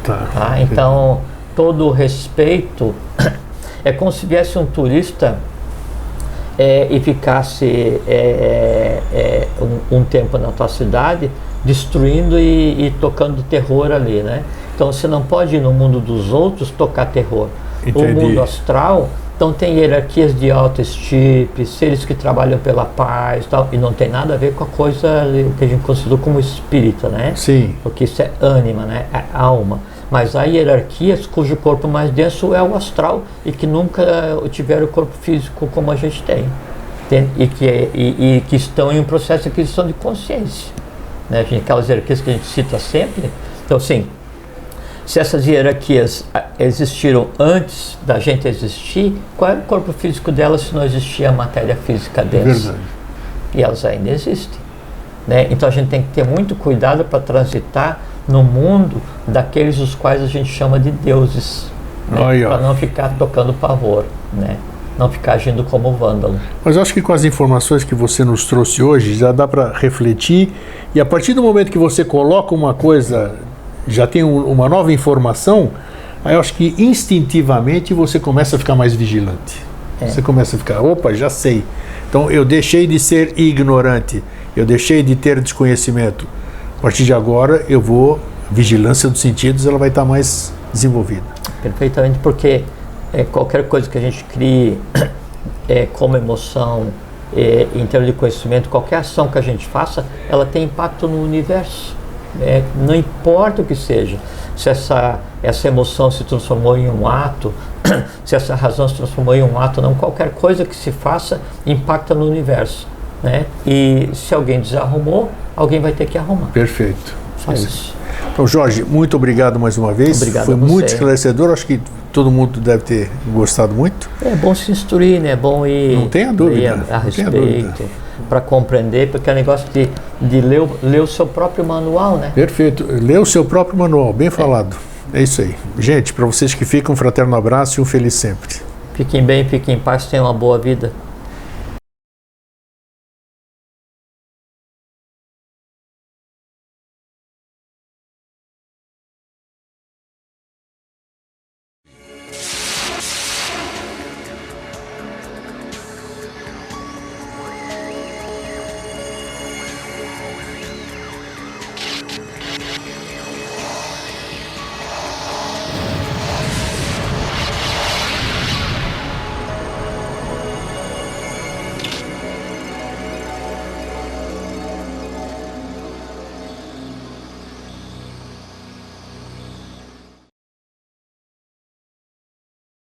Tá? Então, todo o respeito é como se viesse um turista e ficasse um tempo na tua cidade destruindo e tocando terror ali, né? Então você não pode ir no mundo dos outros tocar terror. Entendi. O mundo astral, então tem hierarquias de alta estirpe, seres que trabalham pela paz, tal, e não tem nada a ver com a coisa que a gente considera como espírita, né? Sim. Porque isso é ânima, né? É alma. Mas há hierarquias cujo corpo mais denso é o astral e que nunca tiveram o corpo físico como a gente tem. E que estão em um processo de aquisição de consciência, né? Aquelas hierarquias que a gente cita sempre. Então, sim, se essas hierarquias existiram antes da gente existir, qual era o corpo físico delas se não existia a matéria física delas? Verdade. E elas ainda existem, né? Então a gente tem que ter muito cuidado para transitar no mundo daqueles os quais a gente chama de deuses, né? Para não ficar tocando pavor, né? Não ficar agindo como vândalo. Mas eu acho que com as informações que você nos trouxe hoje, já dá para refletir, e a partir do momento que você coloca uma coisa, já tem uma nova informação, aí eu acho que instintivamente você começa a ficar mais vigilante. Você começa a ficar, opa, já sei. Então eu deixei de ser ignorante, eu deixei de ter desconhecimento. A partir de agora eu vou, vigilância dos sentidos, ela vai estar mais desenvolvida. Perfeitamente, porque qualquer coisa que a gente crie como emoção, em termos de conhecimento, qualquer ação que a gente faça, ela tem impacto no universo. Não importa o que seja, se essa emoção se transformou em um ato, se essa razão se transformou em um ato, não, qualquer coisa que se faça impacta no universo, né? E se alguém desarrumou, alguém vai ter que arrumar. Perfeito. Só isso. Então, Jorge, muito obrigado mais uma vez. Obrigado. Foi muito esclarecedor, acho que todo mundo deve ter gostado muito. É bom se instruir, né? É bom ir, não tenha dúvida, a respeito, para compreender, porque é negócio de ler o seu próprio manual, né? Perfeito, ler o seu próprio manual, bem falado. É isso aí. Gente, para vocês que ficam, um fraterno abraço e um feliz sempre. Fiquem bem, fiquem em paz, tenham uma boa vida.